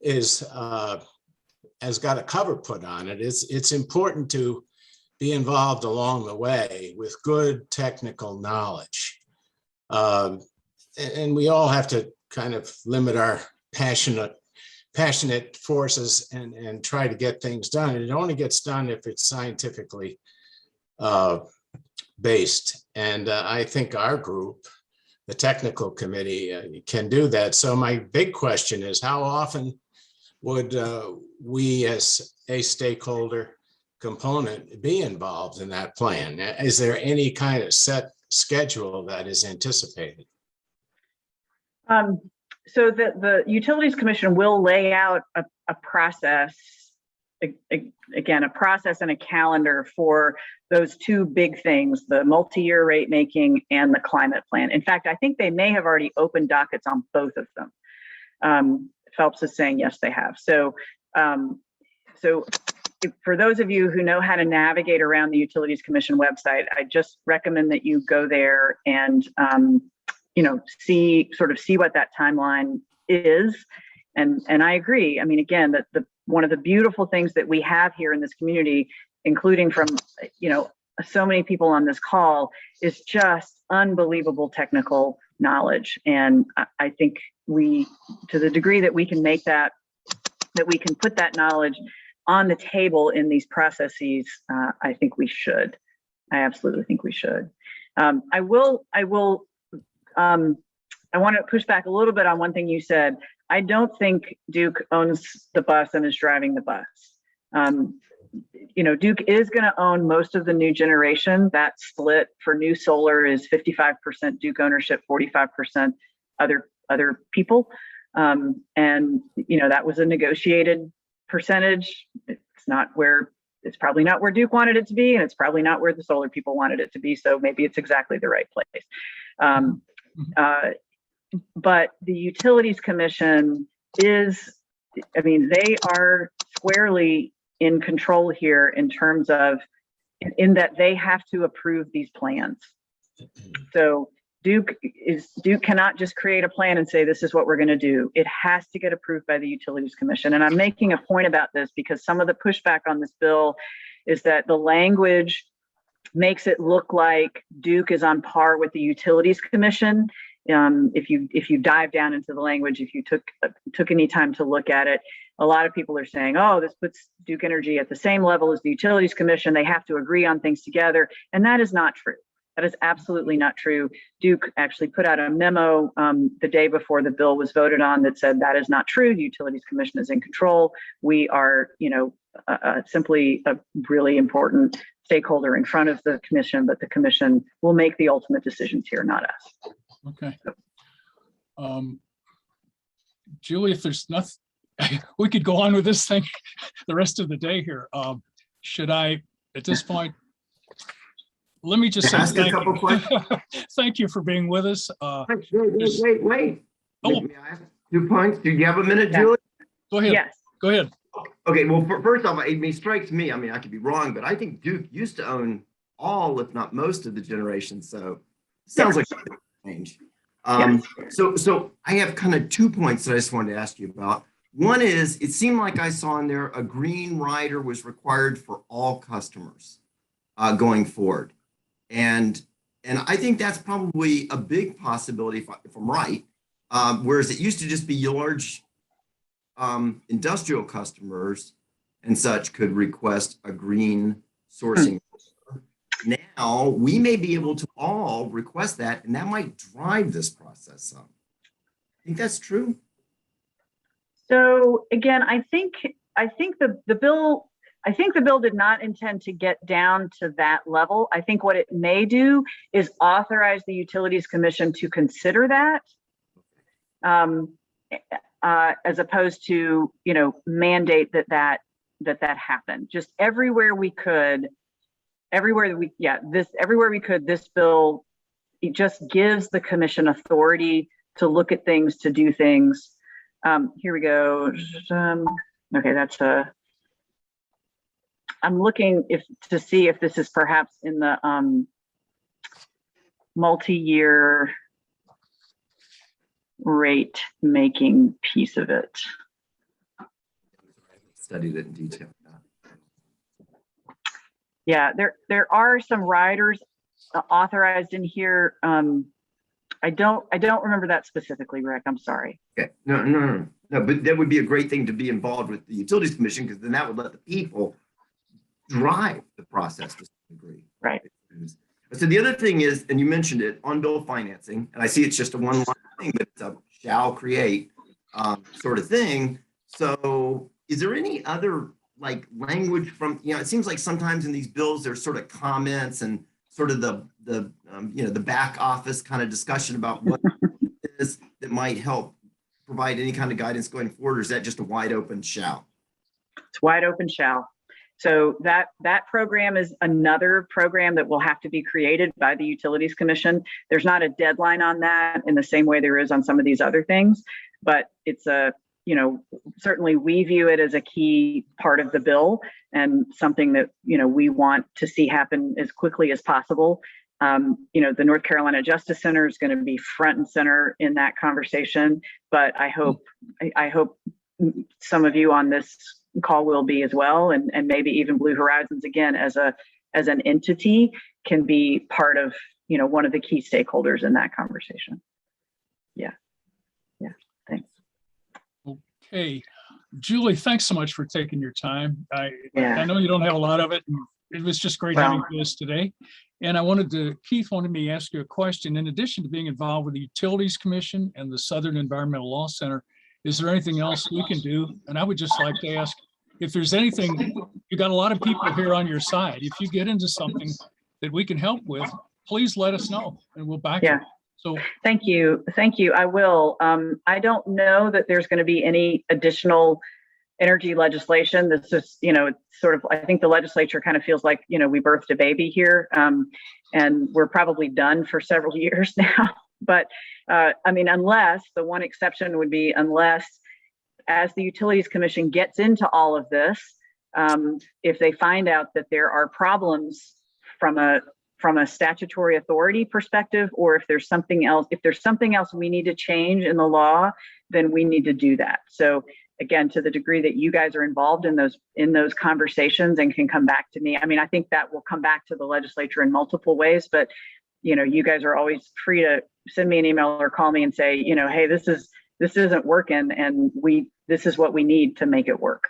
has got a cover put on it. It's important to be involved along the way with good technical knowledge. And we all have to kind of limit our passionate forces and try to get things done. And it only gets done if it's scientifically based. And I think our group, the technical committee, can do that. So my big question is, how often would we as a stakeholder component be involved in that plan? Is there any kind of set schedule that is anticipated? So the Utilities Commission will lay out a process, again, a process and a calendar for those two big things, the multi-year rate making and the climate plan. In fact, I think they may have already opened dockets on both of them. Phelps is saying, yes, they have. So for those of you who know how to navigate around the Utilities Commission website, I just recommend that you go there and see what that timeline is. And I agree. I mean, again, that one of the beautiful things that we have here in this community, including from so many people on this call, is just unbelievable technical knowledge. And I think to the degree that we can make that we can put that knowledge on the table in these processes, I think we should. I absolutely think we should. I want to push back a little bit on one thing you said. I don't think Duke owns the bus and is driving the bus. Duke is going to own most of the new generation. That split for new solar is 55% Duke ownership, 45% other people. And that was a negotiated percentage. It's probably not where Duke wanted it to be, and it's probably not where the solar people wanted it to be. So maybe it's exactly the right place. But the Utilities Commission they are squarely in control here in terms of, in that they have to approve these plans. So Duke cannot just create a plan and say, this is what we're going to do. It has to get approved by the Utilities Commission. And I'm making a point about this because some of the pushback on this bill is that the language makes it look like Duke is on par with the Utilities Commission. If you dive down into the language, if you took any time to look at it, a lot of people are saying, oh, this puts Duke Energy at the same level as the Utilities Commission. They have to agree on things together. And that is not true. That is absolutely not true. Duke actually put out a memo the day before the bill was voted on that said that is not true. The Utilities Commission is in control. We are, simply a really important stakeholder in front of the commission, but the commission will make the ultimate decisions here, not us. Okay. Julie, if there's nothing, we could go on with this thing the rest of the day here. Should I, at this point, let me just say Ask a couple questions. thank you for being with us. Wait. Oh. May I ask 2 points? Do you have a minute, Julie? Go ahead. Yes. Go ahead. Okay, well, first off, it strikes me, I could be wrong, but I think Duke used to own all, if not most of the generation. So it sounds like a change. So I have kind of 2 points that I just wanted to ask you about. One is, it seemed like I saw in there a green rider was required for all customers going forward. And I think that's probably a big possibility if I'm right. Whereas it used to just be large industrial customers and such could request a green sourcing. Now we may be able to all request that, and that might drive this process some. I think that's true. So again, I think the bill did not intend to get down to that level. I think what it may do is authorize the Utilities Commission to consider that, as opposed to, mandate that happen. Just everywhere we could, this bill, it just gives the commission authority to look at things, to do things. Here we go. Okay, that's I'm looking to see if this is perhaps in the multi-year rate making piece of it. Studied it in detail. Yeah, there are some riders authorized in here. I don't remember that specifically, Rick. I'm sorry. Okay. No. But that would be a great thing to be involved with the Utilities Commission, because then that would let the people drive the process to some degree. Right. So the other thing is, and you mentioned it, on-bill financing, and I see it's just a one-line thing, but it's a shall create sort of thing. So is there any other language from, it seems like sometimes in these bills, there's sort of comments and sort of the back office kind of discussion about what it is that might help provide any kind of guidance going forward, or is that just a wide open shall? It's wide open shall. So that program is another program that will have to be created by the Utilities Commission. There's not a deadline on that in the same way there is on some of these other things, but it's certainly we view it as a key part of the bill and something that, we want to see happen as quickly as possible. The North Carolina Justice Center is going to be front and center in that conversation, but I hope some of you on this call will be as well, and maybe even Blue Horizons again as an entity can be part of, one of the key stakeholders in that conversation. Yeah. Thanks. Okay, Julie, thanks so much for taking your time. I know you don't have a lot of it, and it was just great having this today. And Keith wanted me to ask you a question. In addition to being involved with the Utilities Commission and the Southern Environmental Law Center, is there anything else we can do? And I would just like to ask if there's anything, you got a lot of people here on your side. If you get into something that we can help with, please let us know and we'll back you. So thank you. I will. I don't know that there's going to be any additional energy legislation. This is, sort of, I think the legislature kind of feels like, we birthed a baby here, and we're probably done for several years now. But unless, the one exception would be unless, as the Utilities Commission gets into all of this, if they find out that there are problems from a statutory authority perspective, or if there's something else we need to change in the law, then we need to do that. So again, to the degree that you guys are involved in those conversations and can come back to me, I think that will come back to the legislature in multiple ways, but you guys are always free to send me an email or call me and say, hey, this isn't working, and this is what we need to make it work.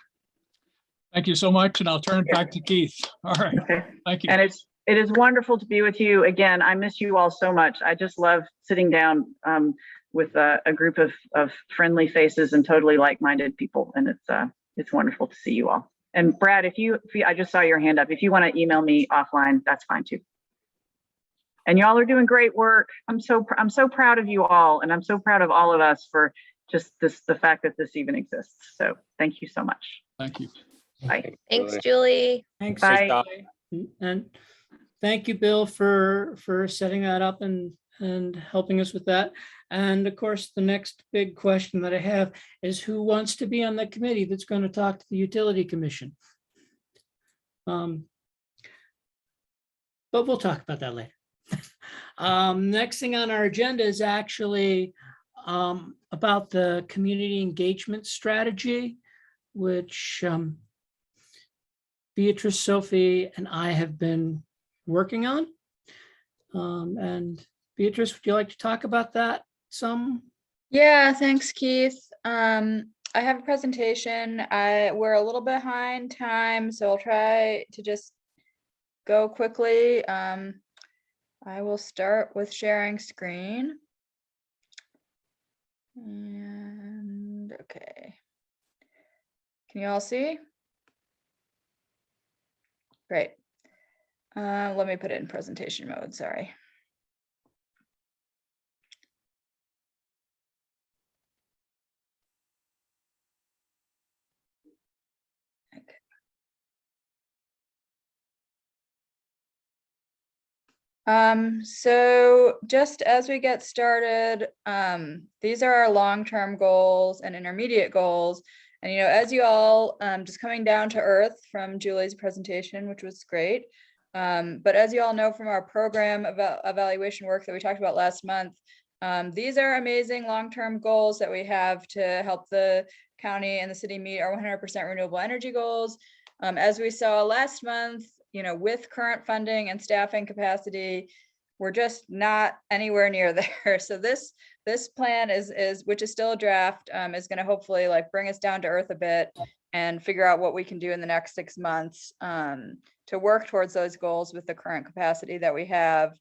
thank you so much, and I'll turn it back to Keith. All right. Okay. Thank you. And it is wonderful to be with you again. I miss you all so much. I just love sitting down with a group of friendly faces and totally like-minded people, and it's wonderful to see you all. And Brad, if you I just saw your hand up. If you want to email me offline, that's fine too. And y'all are doing great work. I'm so proud of you all, and I'm so proud of all of us for just the fact that this even exists. So thank you so much. Thank you. Bye. Thanks, Julie. Thanks. Bye. And thank you, Bill, for setting that up and helping us with that. And of course, the next big question that I have is who wants to be on the committee that's going to talk to the Utility Commission? But we'll talk about that later. Next thing on our agenda is actually about the community engagement strategy, which Beatrice, Sophie, and I have been working on. And Beatrice, would you like to talk about that some? Yeah, thanks, Keith. I have a presentation. We're a little behind time, so I'll try to just go quickly. I will start with sharing screen. And okay. Can you all see? Great. Let me put it in presentation mode, sorry. So just as we get started, these are our long-term goals and intermediate goals. And, you know, as you all, just coming down to earth from Julie's presentation, which was great. But as you all know from our program evaluation work that we talked about last month, these are amazing long-term goals that we have to help the county and the city meet our 100% renewable energy goals. As we saw last month, you know, with current funding and staffing capacity, we're just not anywhere near there. So this plan is which is still a draft, is going to hopefully like bring us down to earth a bit and figure out what we can do in the next 6 months to work towards those goals with the current capacity that we have,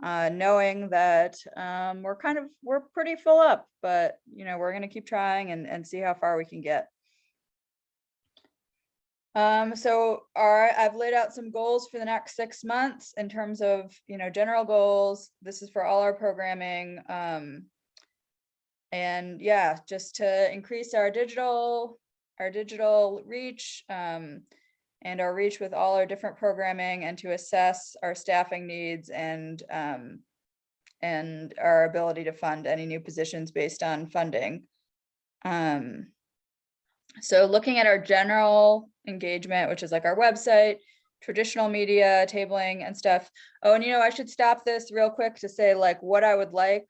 knowing that we're pretty full up, but you know, we're going to keep trying and see how far we can get. So I've laid out some goals for the next 6 months in terms of, you know, general goals. This is for all our programming. And yeah, just to increase our digital reach, and our reach with all our different programming, and to assess our staffing needs and our ability to fund any new positions based on funding. So looking at our general engagement, which is like our website, traditional media, tabling and stuff. Oh, and you know, I should stop this real quick to say like what I would like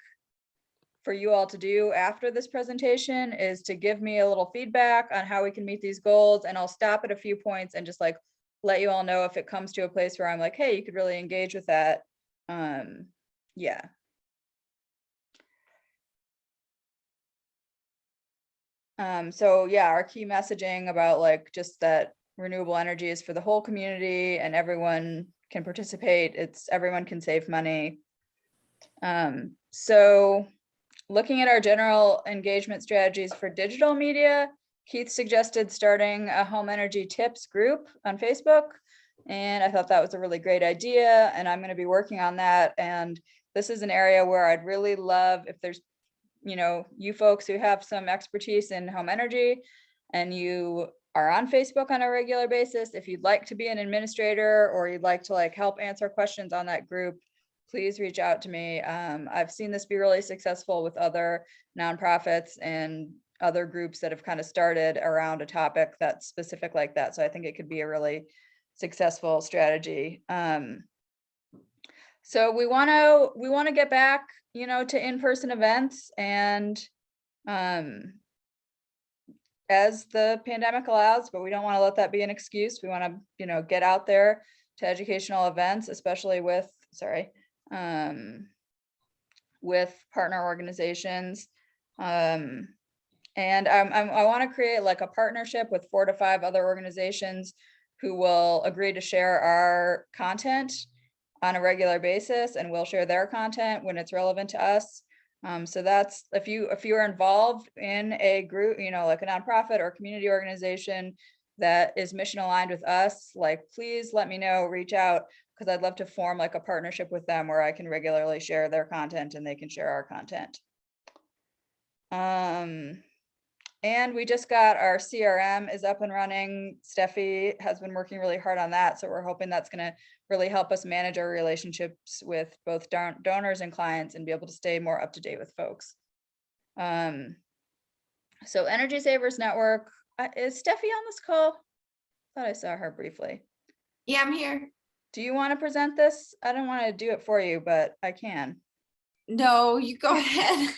for you all to do after this presentation is to give me a little feedback on how we can meet these goals. And I'll stop at a few points and just like let you all know if it comes to a place where I'm like, hey, you could really engage with that. Yeah. So yeah, our key messaging about like just that renewable energy is for the whole community and everyone can participate. Everyone can save money. So looking at our general engagement strategies for digital media, Keith suggested starting a home energy tips group on Facebook. And I thought that was a really great idea. And I'm going to be working on that. And this is an area where I'd really love if there's, you know, you folks who have some expertise in home energy and you are on Facebook on a regular basis, if you'd like to be an administrator or you'd like to like help answer questions on that group, please reach out to me. I've seen this be really successful with other nonprofits and other groups that have kind of started around a topic that's specific like that. So I think it could be a really successful strategy. So we want to get back, you know, to in-person events, and as the pandemic allows, but we don't want to let that be an excuse. We want to, you know, get out there to educational events, especially with partner organizations. And I want to create like a partnership with 4 to 5 other organizations who will agree to share our content on a regular basis, and we'll share their content when it's relevant to us. So that's if you are involved in a group, you know, like a nonprofit or community organization that is mission aligned with us, like please let me know, reach out, because I'd love to form like a partnership with them where I can regularly share their content and they can share our content. And we just got our CRM is up and running. Steffi has been working really hard on that. So we're hoping that's going to really help us manage our relationships with both donors and clients and be able to stay more up to date with folks. So Energy Savers Network, is Steffi on this call? I thought I saw her briefly. Yeah, I'm here. Do you want to present this? I don't want to do it for you, but I can. No, you go ahead.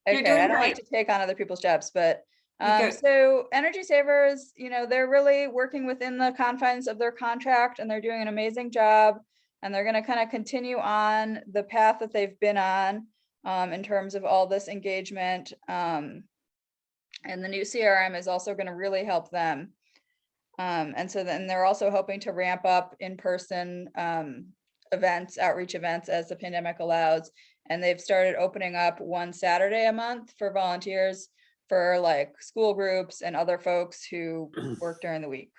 You're Okay, doing I don't like great. to take on other people's jobs, but You go. so Energy Savers, you know, they're really working within the confines of their contract and they're doing an amazing job. And they're going to kind of continue on the path that they've been on in terms of all this engagement. And the new CRM is also going to really help them. And so then they're also hoping to ramp up in-person events, outreach events as the pandemic allows. And they've started opening up one Saturday a month for volunteers for like school groups and other folks who work during the week.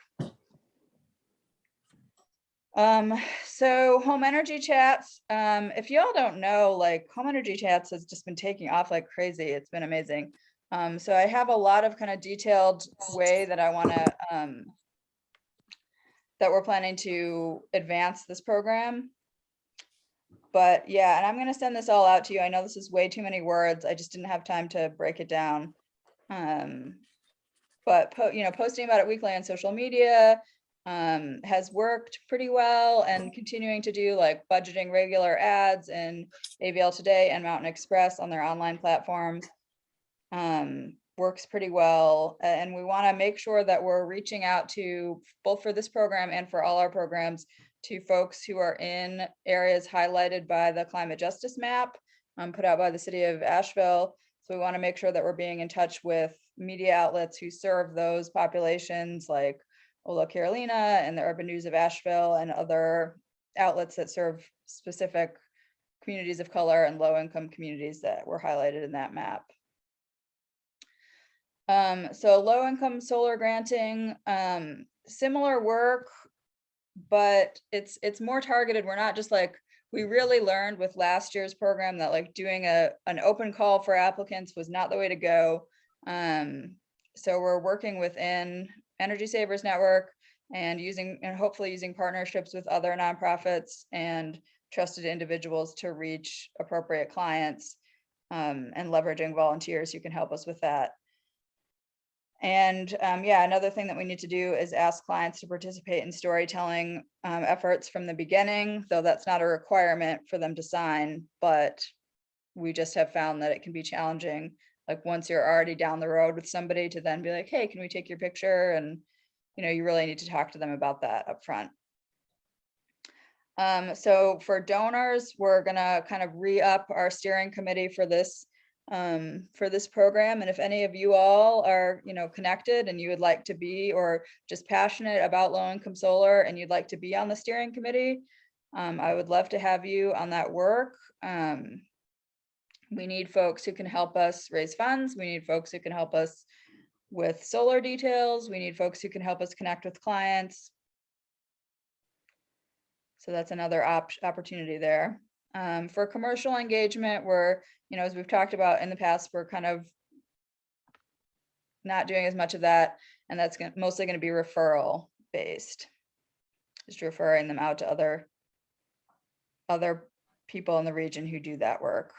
So home energy chats, if y'all don't know, like home energy chats has just been taking off like crazy. It's been amazing. So I have a lot of kind of detailed way that I want to, that we're planning to advance this program. But yeah, and I'm going to send this all out to you. I know this is way too many words. I just didn't have time to break it down. But posting about it weekly on social media has worked pretty well, and continuing to do like budgeting regular ads in AVL Today and Mountain Express on their online platforms works pretty well. And we want to make sure that we're reaching out to, both for this program and for all our programs, to folks who are in areas highlighted by the climate justice map put out by the city of Asheville. So we want to make sure that we're being in touch with media outlets who serve those populations, like Ola Carolina and the Urban News of Asheville, and other outlets that serve specific communities of color and low-income communities that were highlighted in that map. So low-income solar granting, similar work, but it's more targeted. We're not just like, we really learned with last year's program that like doing an open call for applicants was not the way to go. So we're working within Energy Savers Network and hopefully using partnerships with other nonprofits and trusted individuals to reach appropriate clients, and leveraging volunteers who can help us with that. And yeah, another thing that we need to do is ask clients to participate in storytelling efforts from the beginning, though that's not a requirement for them to sign, but we just have found that it can be challenging. Like once you're already down the road with somebody, to then be like, hey, can we take your picture? And you really need to talk to them about that up front. So for donors, we're gonna kind of re-up our steering committee for this program. And if any of you all are, connected and you would like to be, or just passionate about low-income solar and you'd like to be on the steering committee, I would love to have you on that work. We need folks who can help us raise funds. We need folks who can help us with solar details. We need folks who can help us connect with clients. So that's another opportunity there. For commercial engagement, we're, as we've talked about in the past, we're kind of not doing as much of that. And that's mostly going to be referral based, just referring them out to other people in the region who do that work.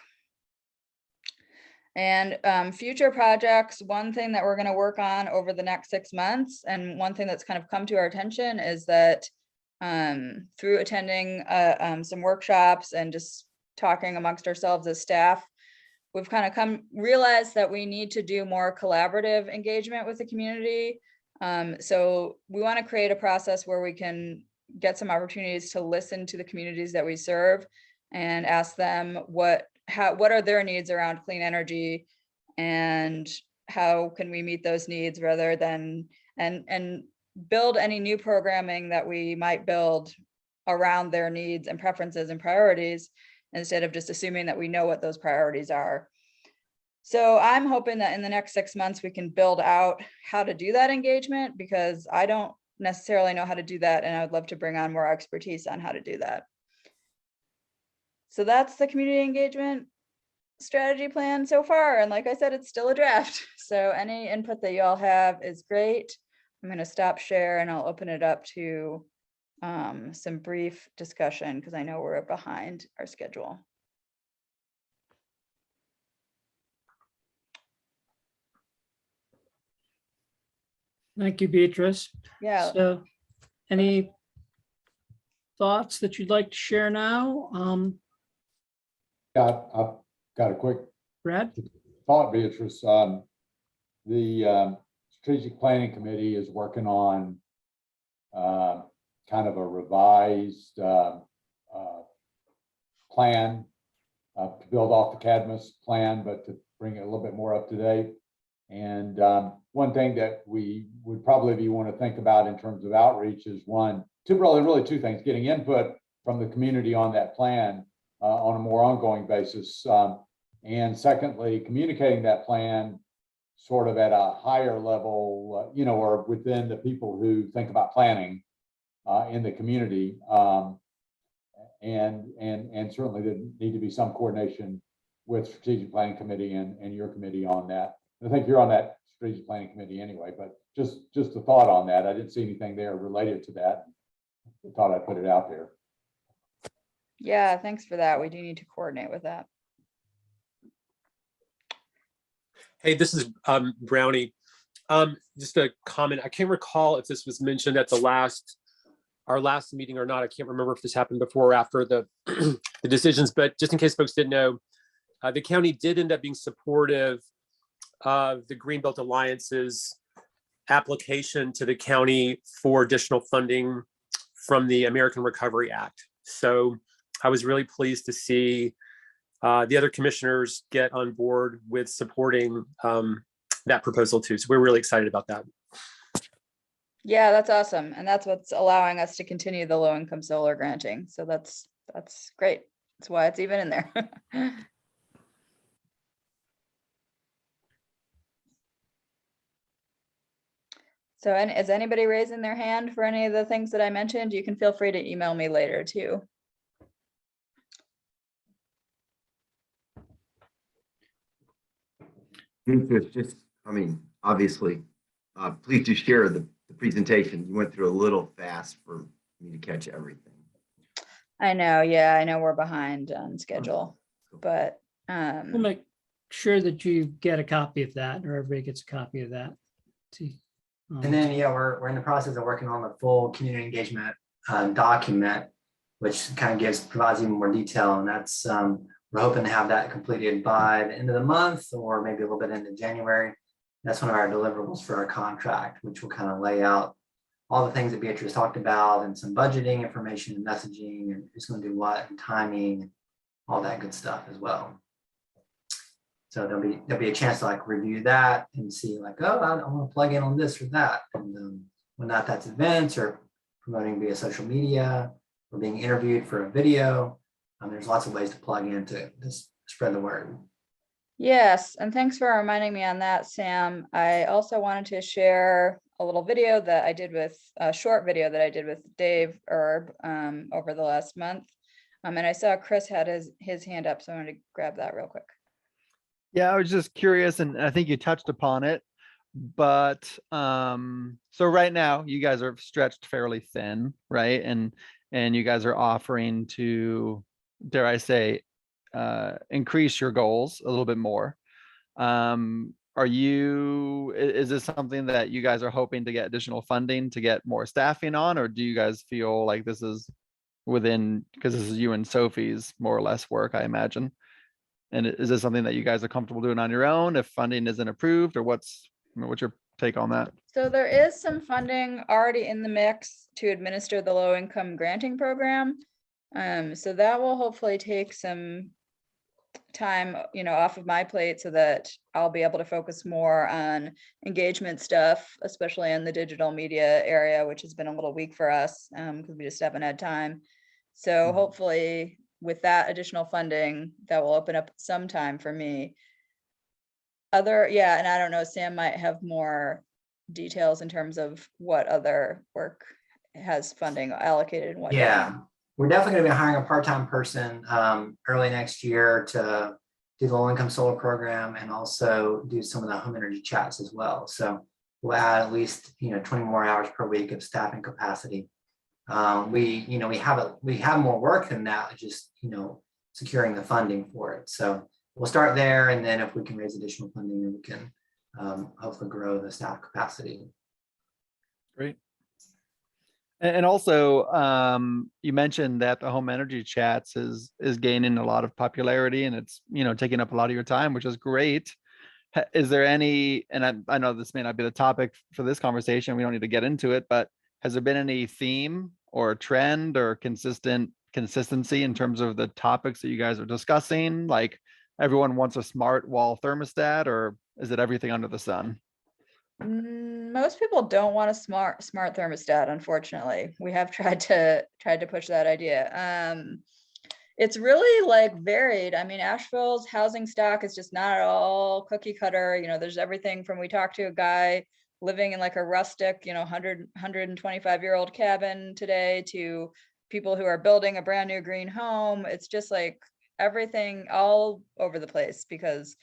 And future projects, one thing that we're going to work on over the next 6 months, and one thing that's kind of come to our attention, is that through attending some workshops and just talking amongst ourselves as staff, we've kind of realized that we need to do more collaborative engagement with the community. So we want to create a process where we can get some opportunities to listen to the communities that we serve and ask them what are their needs around clean energy, and how can we meet those needs, rather than and build any new programming that we might build around their needs and preferences and priorities, instead of just assuming that we know what those priorities are. So I'm hoping that in the next 6 months, we can build out how to do that engagement, because I don't necessarily know how to do that. And I would love to bring on more expertise on how to do that. So that's the community engagement strategy plan so far. And like I said, it's still a draft. So any input that you all have is great. I'm going to stop share and I'll open it up to some brief discussion, because I know we're behind our schedule. Thank you, Beatrice. Yeah. So any thoughts that you'd like to share now? Yeah, I've got a quick Brad? thought, Beatrice. The Strategic Planning Committee is working on kind of a revised plan to build off the Cadmus plan, but to bring it a little bit more up to date. And one thing that we would probably want to think about in terms of outreach is really two things: getting input from the community on that plan on a more ongoing basis, and secondly, communicating that plan sort of at a higher level, or within the people who think about planning in the community. And certainly there need to be some coordination with Strategic Planning Committee and your committee on that. I think you're on that Strategic Planning Committee anyway, but just a thought on that. I didn't see anything there related to that. I thought I'd put it out there. Yeah, thanks for that. We do need to coordinate with that. Hey, this is Brownie. Just a comment. I can't recall if this was mentioned at our last meeting or not. I can't remember if this happened before or after the the decisions, but just in case folks didn't know, the county did end up being supportive of the Greenbelt Alliance's application to the county for additional funding from the American Recovery Act. So I was really pleased to see the other commissioners get on board with supporting that proposal too. So we're really excited about that. Yeah, that's awesome. And that's what's allowing us to continue the low income solar granting. So that's great. That's why it's even in there. So, and is anybody raising their hand for any of the things that I mentioned? You can feel free to email me later too. Obviously, please do share the presentation. You went through a little fast for me to catch everything. I know, yeah, I know we're behind on schedule, but We'll make sure that you get a copy of that, or everybody gets a copy of that. See. And then, yeah, we're in the process of working on the full community engagement document, which kind of provides even more detail. And that's, we're hoping to have that completed by the end of the month, or maybe a little bit into January. That's one of our deliverables for our contract, which will kind of lay out all the things that Beatrice talked about, and some budgeting information and messaging, and who's going to do what, and timing, and all that good stuff as well. So there'll be a chance to like review that and see like, oh, I want to plug in on this or that. And when that's events or promoting via social media or being interviewed for a video, there's lots of ways to plug in to just spread the word. yes, and thanks for reminding me on that, Sam. I also wanted to share a little video that I did with a short video that I did with Dave Erb over the last month. And I saw Chris had his hand up, so I wanted to grab that real quick. Yeah, I was just curious, and I think you touched upon it, but so right now you guys are stretched fairly thin, right? And you guys are offering to, dare I say, increase your goals a little bit more. Is this something that you guys are hoping to get additional funding to get more staffing on, or do you guys feel like this is within, because this is you and Sophie's more or less work, I imagine? And is this something that you guys are comfortable doing on your own if funding isn't approved, or what's your take on that? So there is some funding already in the mix to administer the low income granting program. So that will hopefully take some time, off of my plate, so that I'll be able to focus more on engagement stuff, especially in the digital media area, which has been a little weak for us because we just haven't had time. So hopefully with that additional funding, that will open up some time for me. And I don't know, Sam might have more details in terms of what other work has funding allocated and what. Yeah, we're definitely going to be hiring a part-time person early next year to do the low-income solar program and also do some of the home energy chats as well. So we'll add at least 20 more hours per week of staffing capacity. We have more work than that, just securing the funding for it. So we'll start there, and then if we can raise additional funding, then we can hopefully grow the staff capacity. Great. And also, you mentioned that the home energy chats is gaining a lot of popularity, and it's, you know, taking up a lot of your time, which is great. Is there any, and I know this may not be the topic for this conversation, we don't need to get into it, but has there been any theme or trend or consistency in terms of the topics that you guys are discussing? Like everyone wants a smart wall thermostat, or is it everything under the sun? Most people don't want a smart thermostat, unfortunately. We have tried to push that idea. It's really like varied. I mean, Asheville's housing stock is just not at all cookie cutter. You know, there's everything from, we talked to a guy living in like a rustic, you know, 125-year-old cabin today, to people who are building a brand new green home. It's just like everything all over the place, because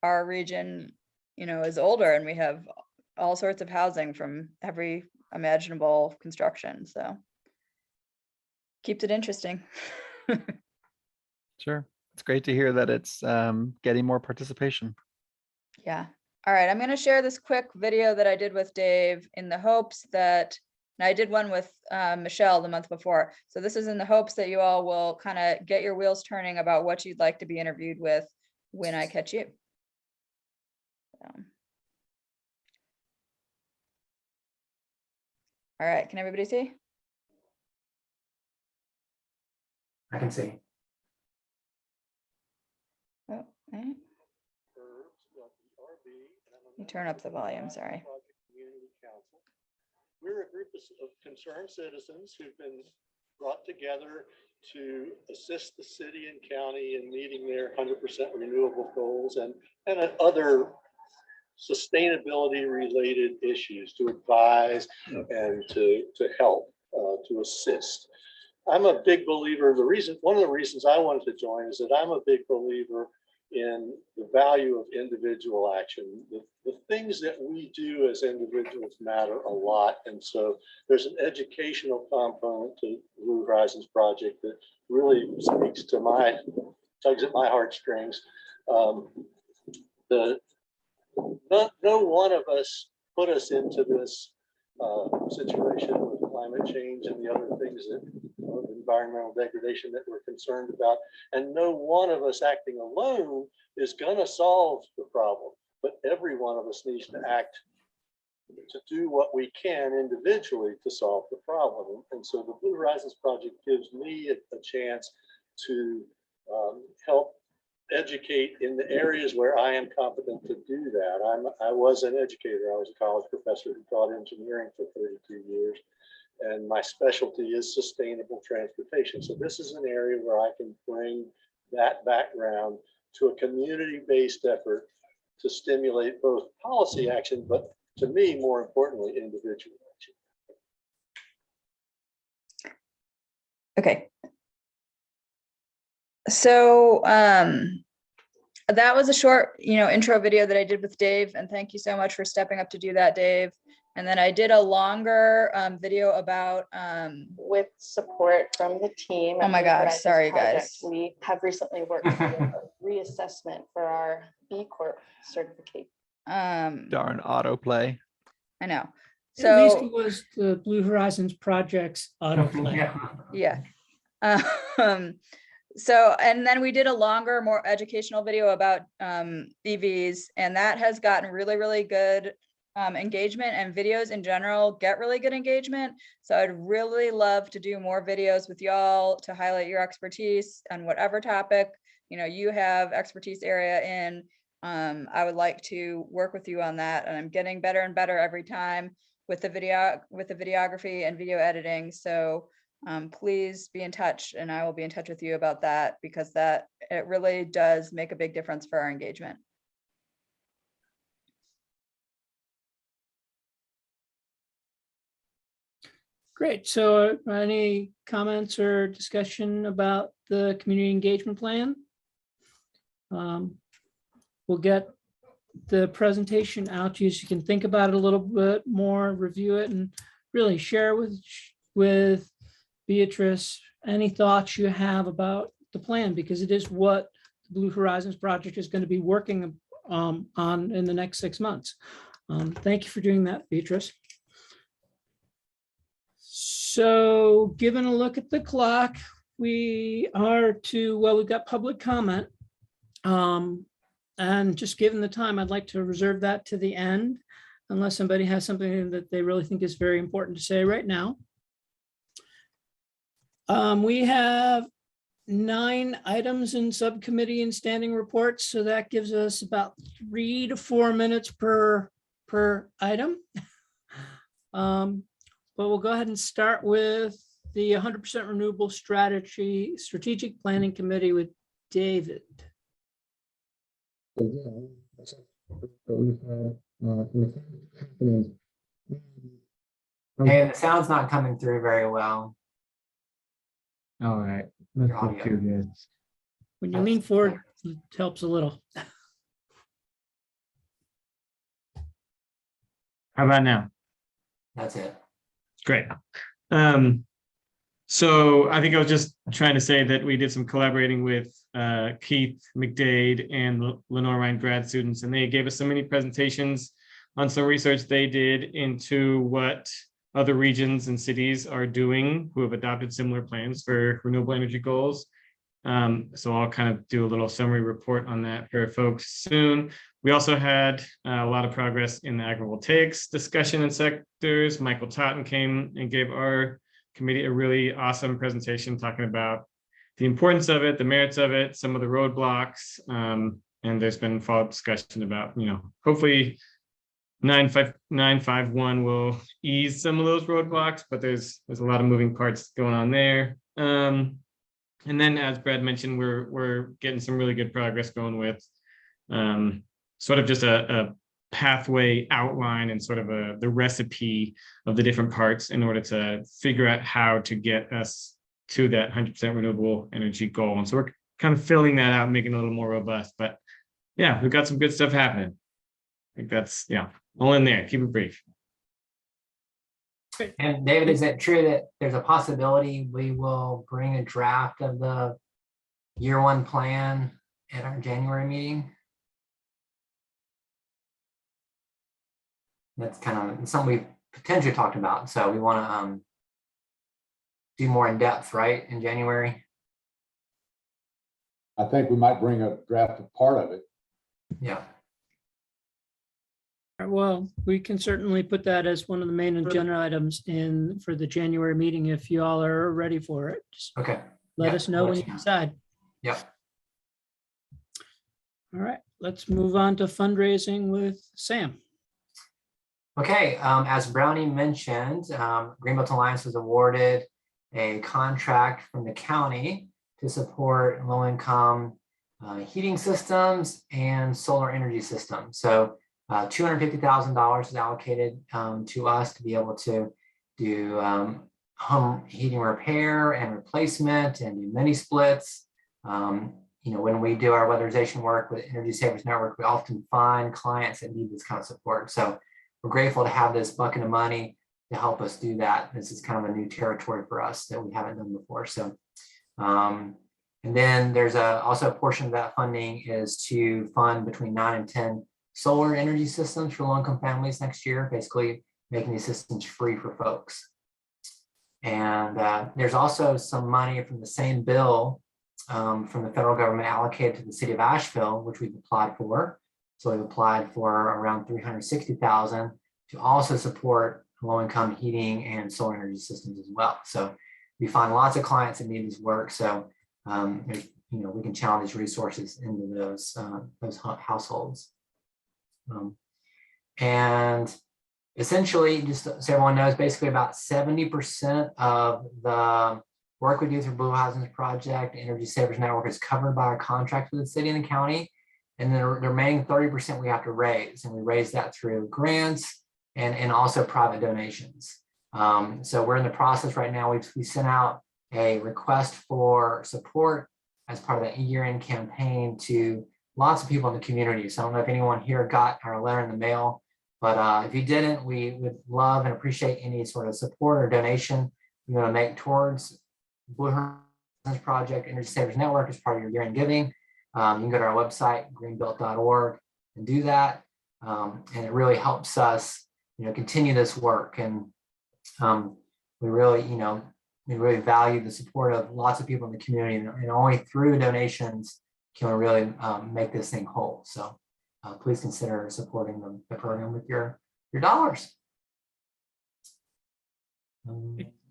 our region, you know, is older and we have all sorts of housing from every imaginable construction. So keeps it interesting. Sure. It's great to hear that it's getting more participation. Yeah. All right. I'm going to share this quick video that I did with Dave in the hopes that, and I did one with Michelle the month before. So this is in the hopes that you all will kind of get your wheels turning about what you'd like to be interviewed with when I catch you. All right. Can everybody see? I can see. Oh, okay. You turn up the volume, sorry. We're a group of concerned citizens who've been brought together to assist the city and county in meeting their 100% renewable goals and other sustainability related issues, to advise and to help, to assist. I'm a big believer. One of the reasons I wanted to join is that I'm a big believer in the value of individual action. The things that we do as individuals matter a lot. And so there's an educational component to Blue Horizons Project that really speaks to tugs at my heartstrings. No one of us put us into this situation with climate change and the other things that environmental degradation that we're concerned about. And no one of us acting alone is going to solve the problem, but every one of us needs to act to do what we can individually to solve the problem. And so the Blue Horizons Project gives me a chance to help educate in the areas where I am competent to do that. I was an educator. I was a college professor who taught engineering for 32 years. And my specialty is sustainable transportation. So this is an area where I can bring that background to a community-based effort to stimulate both policy action, but to me, more importantly, individual action. Okay. So that was a short, intro video that I did with Dave, and thank you so much for stepping up to do that, Dave. And then I did a longer video about with support from the team. Oh my gosh, sorry guys. We have recently worked on a reassessment for our B Corp certificate. Darn autoplay. I know. So at least it was the Blue Horizons Project's autoplay. Yeah. So, and then we did a longer, more educational video about EVs, and that has gotten really, really good engagement, and videos in general get really good engagement. So I'd really love to do more videos with y'all to highlight your expertise on whatever topic, you have expertise area in. I would like to work with you on that, and I'm getting better and better every time with the videography and video editing. So please be in touch, and I will be in touch with you about that, because it really does make a big difference for our engagement. Great. So any comments or discussion about the community engagement plan? We'll get the presentation out to you so you can think about it a little bit more, review it, and really share with Beatrice any thoughts you have about the plan, because it is what the Blue Horizons Project is going to be working on in the next 6 months. Thank you for doing that, Beatrice. So given a look at the clock, we are to, well, we've got public comment. And just given the time, I'd like to reserve that to the end, unless somebody has something that they really think is very important to say right now. We have 9 items in subcommittee and standing reports, so that gives us about 3 to 4 minutes per item. But we'll go ahead and start with the 100% renewable strategic planning committee with David. And the sound's not coming through very well. All right, let's Your go audio. through this. When you lean forward, it helps a little. How about now? That's it. Great. So I think I was just trying to say that we did some collaborating with Keith McDade and Lenore Ryan grad students, and they gave us so many presentations on some research they did into what other regions and cities are doing who have adopted similar plans for renewable energy goals. So I'll kind of do a little summary report on that for folks soon. We also had a lot of progress in the agrivoltaics discussion in sectors. Michael Totten came and gave our committee a really awesome presentation talking about the importance of it, the merits of it, some of the roadblocks, and there's been follow-up discussion about, hopefully 951 will ease some of those roadblocks, but there's a lot of moving parts going on there. And then, as Brad mentioned, we're getting some really good progress going with sort of just a pathway outline and sort of the recipe of the different parts in order to figure out how to get us to that 100% renewable energy goal. And so we're kind of filling that out, making it a little more robust. But yeah, we've got some good stuff happening. I think that's, all in there. Keep it brief. And David, is it true that there's a possibility we will bring a draft of the year 1 plan at our January meeting? That's kind of something we've potentially talked about. So we want to do more in depth, right, in January? I think we might bring a draft of part of it. Yeah. Well, we can certainly put that as one of the main agenda items for the January meeting if you all are ready for it. Just okay. Let us know when you decide. Yep. All right, let's move on to fundraising with Sam. Okay, as Brownie mentioned, Greenbelt Alliance was awarded a contract from the county to support low-income heating systems and solar energy systems. So $250,000 is allocated to us to be able to do home heating repair and replacement and do mini splits. When we do our weatherization work with Energy Savers Network, we often find clients that need this kind of support. So we're grateful to have this bucket of money to help us do that. This is kind of a new territory for us that we haven't done before. So, and then there's also a portion of that funding is to fund between 9 and 10 solar energy systems for low-income families next year, basically making these systems free for folks. And there's also some money from the same bill from the federal government allocated to the city of Asheville, which we've applied for. So we've applied for around $360,000 to also support low-income heating and solar energy systems as well. So we find lots of clients that need this work. So we can channel these resources into those households. And essentially, just so everyone knows, basically about 70% of the work we do through Blue Housing Project, Energy Savers Network, is covered by our contract with the city and the county. And then the remaining 30% we have to raise, and we raise that through grants and also private donations. So we're in the process right now. We sent out a request for support as part of the year-end campaign to lots of people in the community. So I don't know if anyone here got our letter in the mail, but if you didn't, we would love and appreciate any sort of support or donation you want to make towards Blue Horizons Project, Energy Savers Network as part of your year-end giving. You can go to our website, greenbelt.org, and do that. And it really helps us, continue this work. And we really, we really value the support of lots of people in the community, and only through donations can we really make this thing whole. So please consider supporting the program with your dollars.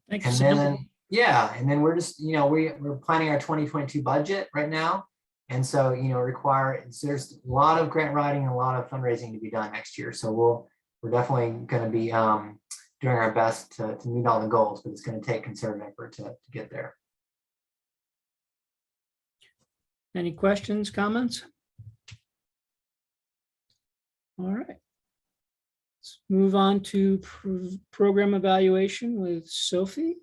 Thanks. And then, yeah, and then we're just, we're planning our 2022 budget right now. And so, there's a lot of grant writing and a lot of fundraising to be done next year. So we're definitely going to be doing our best to meet all the goals, but it's going to take concerted effort to get there. Any questions, comments? All right. Let's move on to program evaluation with Sophie.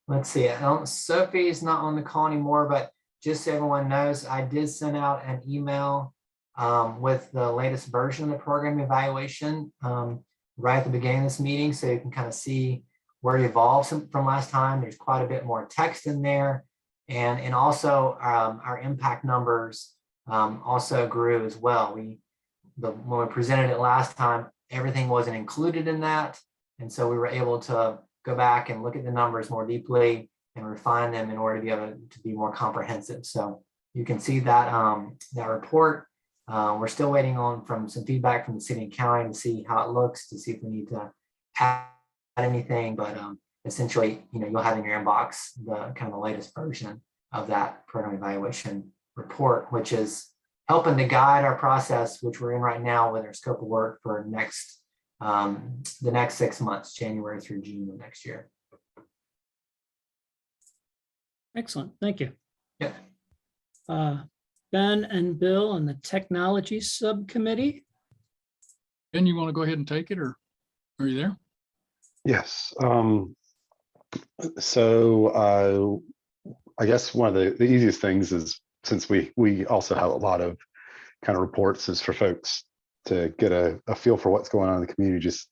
Let's see. Sophie's not on the call anymore, but just so everyone knows, I did send out an email with the latest version of the program evaluation right at the beginning of this meeting, so you can kind of see where it evolved from last time. There's quite a bit more text in there, and also our impact numbers also grew as well. When we presented it last time, everything wasn't included in that, and so we were able to go back and look at the numbers more deeply and refine them in order to be able to be more comprehensive. So you can see that that report. We're still waiting on some feedback from the city and county to see how it looks, to see if we need to add anything. But essentially, you'll have in your inbox the kind of the latest version of that program evaluation report, which is helping to guide our process, which we're in right now with our scope of work for the next 6 months, January through June of next year. Excellent, thank you. Yeah. Ben and Bill on the technology subcommittee. Ben, you want to go ahead and take it, or are you there? Yes. So I guess one of the easiest things is, since we also have a lot of kind of reports, is for folks to get a feel for what's going on in the community. Just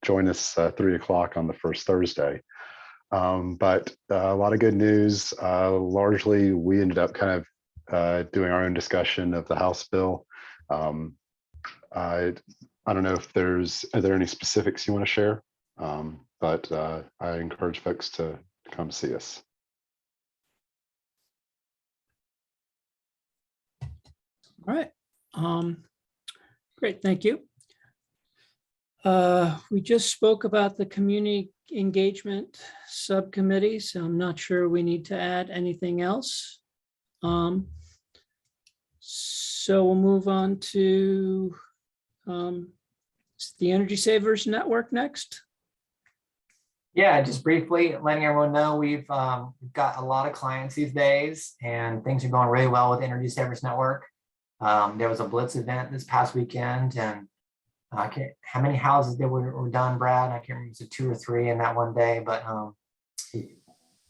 join us 3 o'clock on the first Thursday. But a lot of good news. Largely, we ended up kind of doing our own discussion of the House bill. I don't know if are there any specifics you want to share, but I encourage folks to come see us. All right. Great, thank you. We just spoke about the community engagement subcommittee, so I'm not sure we need to add anything else. So we'll move on to the Energy Savers Network next. Yeah, just briefly letting everyone know we've got a lot of clients these days, and things are going really well with Energy Savers Network. There was a Blitz event this past weekend, and how many houses were done, Brad? I can't remember, was it 2 or 3 in that one day, but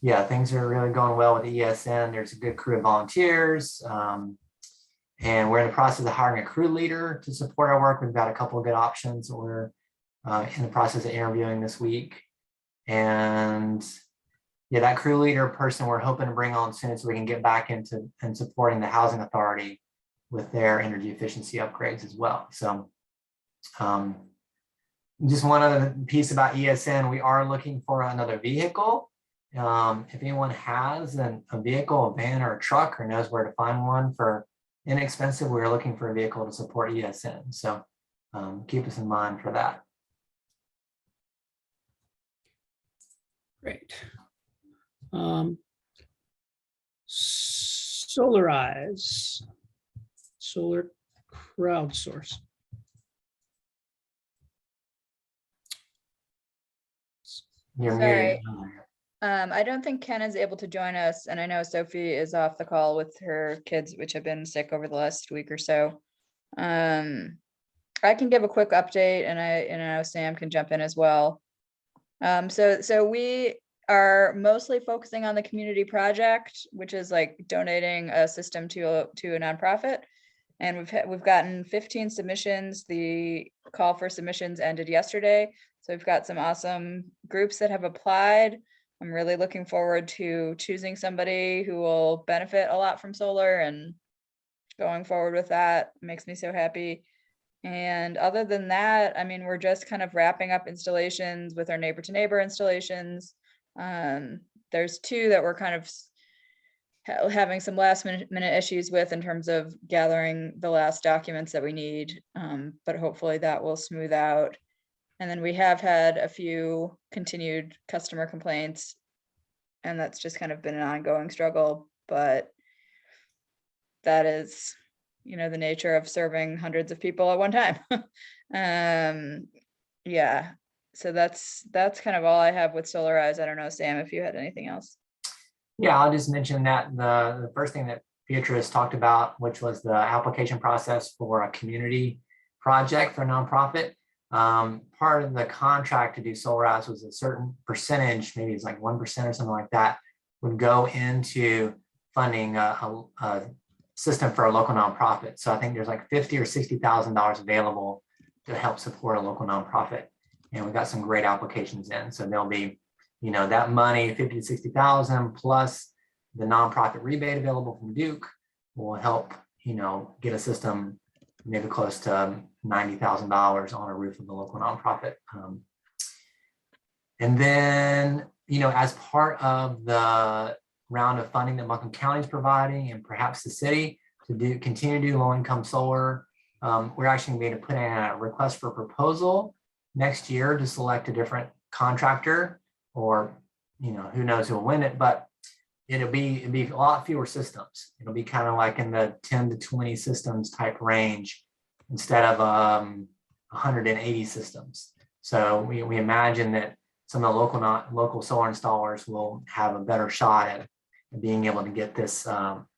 yeah, things are really going well with the ESN. There's a good crew of volunteers, and we're in the process of hiring a crew leader to support our work. We've got a couple of good options that we're in the process of interviewing this week. And yeah, that crew leader person we're hoping to bring on soon, so we can get back into and supporting the housing authority with their energy efficiency upgrades as well. So just one other piece about ESN, we are looking for another vehicle. If anyone has a vehicle, a van or a truck, or knows where to find one for inexpensive, we're looking for a vehicle to support ESN. So keep us in mind for that. Great. Solarize, solar crowdsource. Sorry. I don't think Ken is able to join us, and I know Sophie is off the call with her kids, which have been sick over the last week or so. I can give a quick update, and I know Sam can jump in as well. So we are mostly focusing on the community project, which is like donating a system to a nonprofit. And we've gotten 15 submissions. The call for submissions ended yesterday. So we've got some awesome groups that have applied. I'm really looking forward to choosing somebody who will benefit a lot from solar and going forward with that. It makes me so happy. And other than that, I mean, we're just kind of wrapping up installations with our neighbor to neighbor installations. There's two that we're kind of having some last minute issues with in terms of gathering the last documents that we need. But hopefully that will smooth out. And then we have had a few continued customer complaints, and that's just kind of been an ongoing struggle, but that is, you know, the nature of serving hundreds of people at one time. Yeah, so that's kind of all I have with Solarize. I don't know, Sam, if you had anything else. Yeah, I'll just mention that the first thing that Beatrice talked about, which was the application process for a community project for a nonprofit. Part of the contract to do Solarize was a certain percentage, maybe it's like 1% or something like that, would go into funding a system for a local nonprofit. So I think there's like $50,000 or $60,000 available to help support a local nonprofit. And we've got some great applications in. So there'll be, you know, that money, 50 to 60,000 plus the nonprofit rebate available from Duke will help, you know, get a system maybe close to $90,000 on a roof of the local nonprofit. And then, you know, as part of the round of funding that Buncombe County is providing, and perhaps the city to continue to do low-income solar, we're actually going to be able to put in a request for proposal next year to select a different contractor, or, you know, who knows who'll win it, but it'll be a lot fewer systems. It'll be kind of like in the 10 to 20 systems type range instead of 180 systems. So we imagine that some of the local solar installers will have a better shot at being able to get this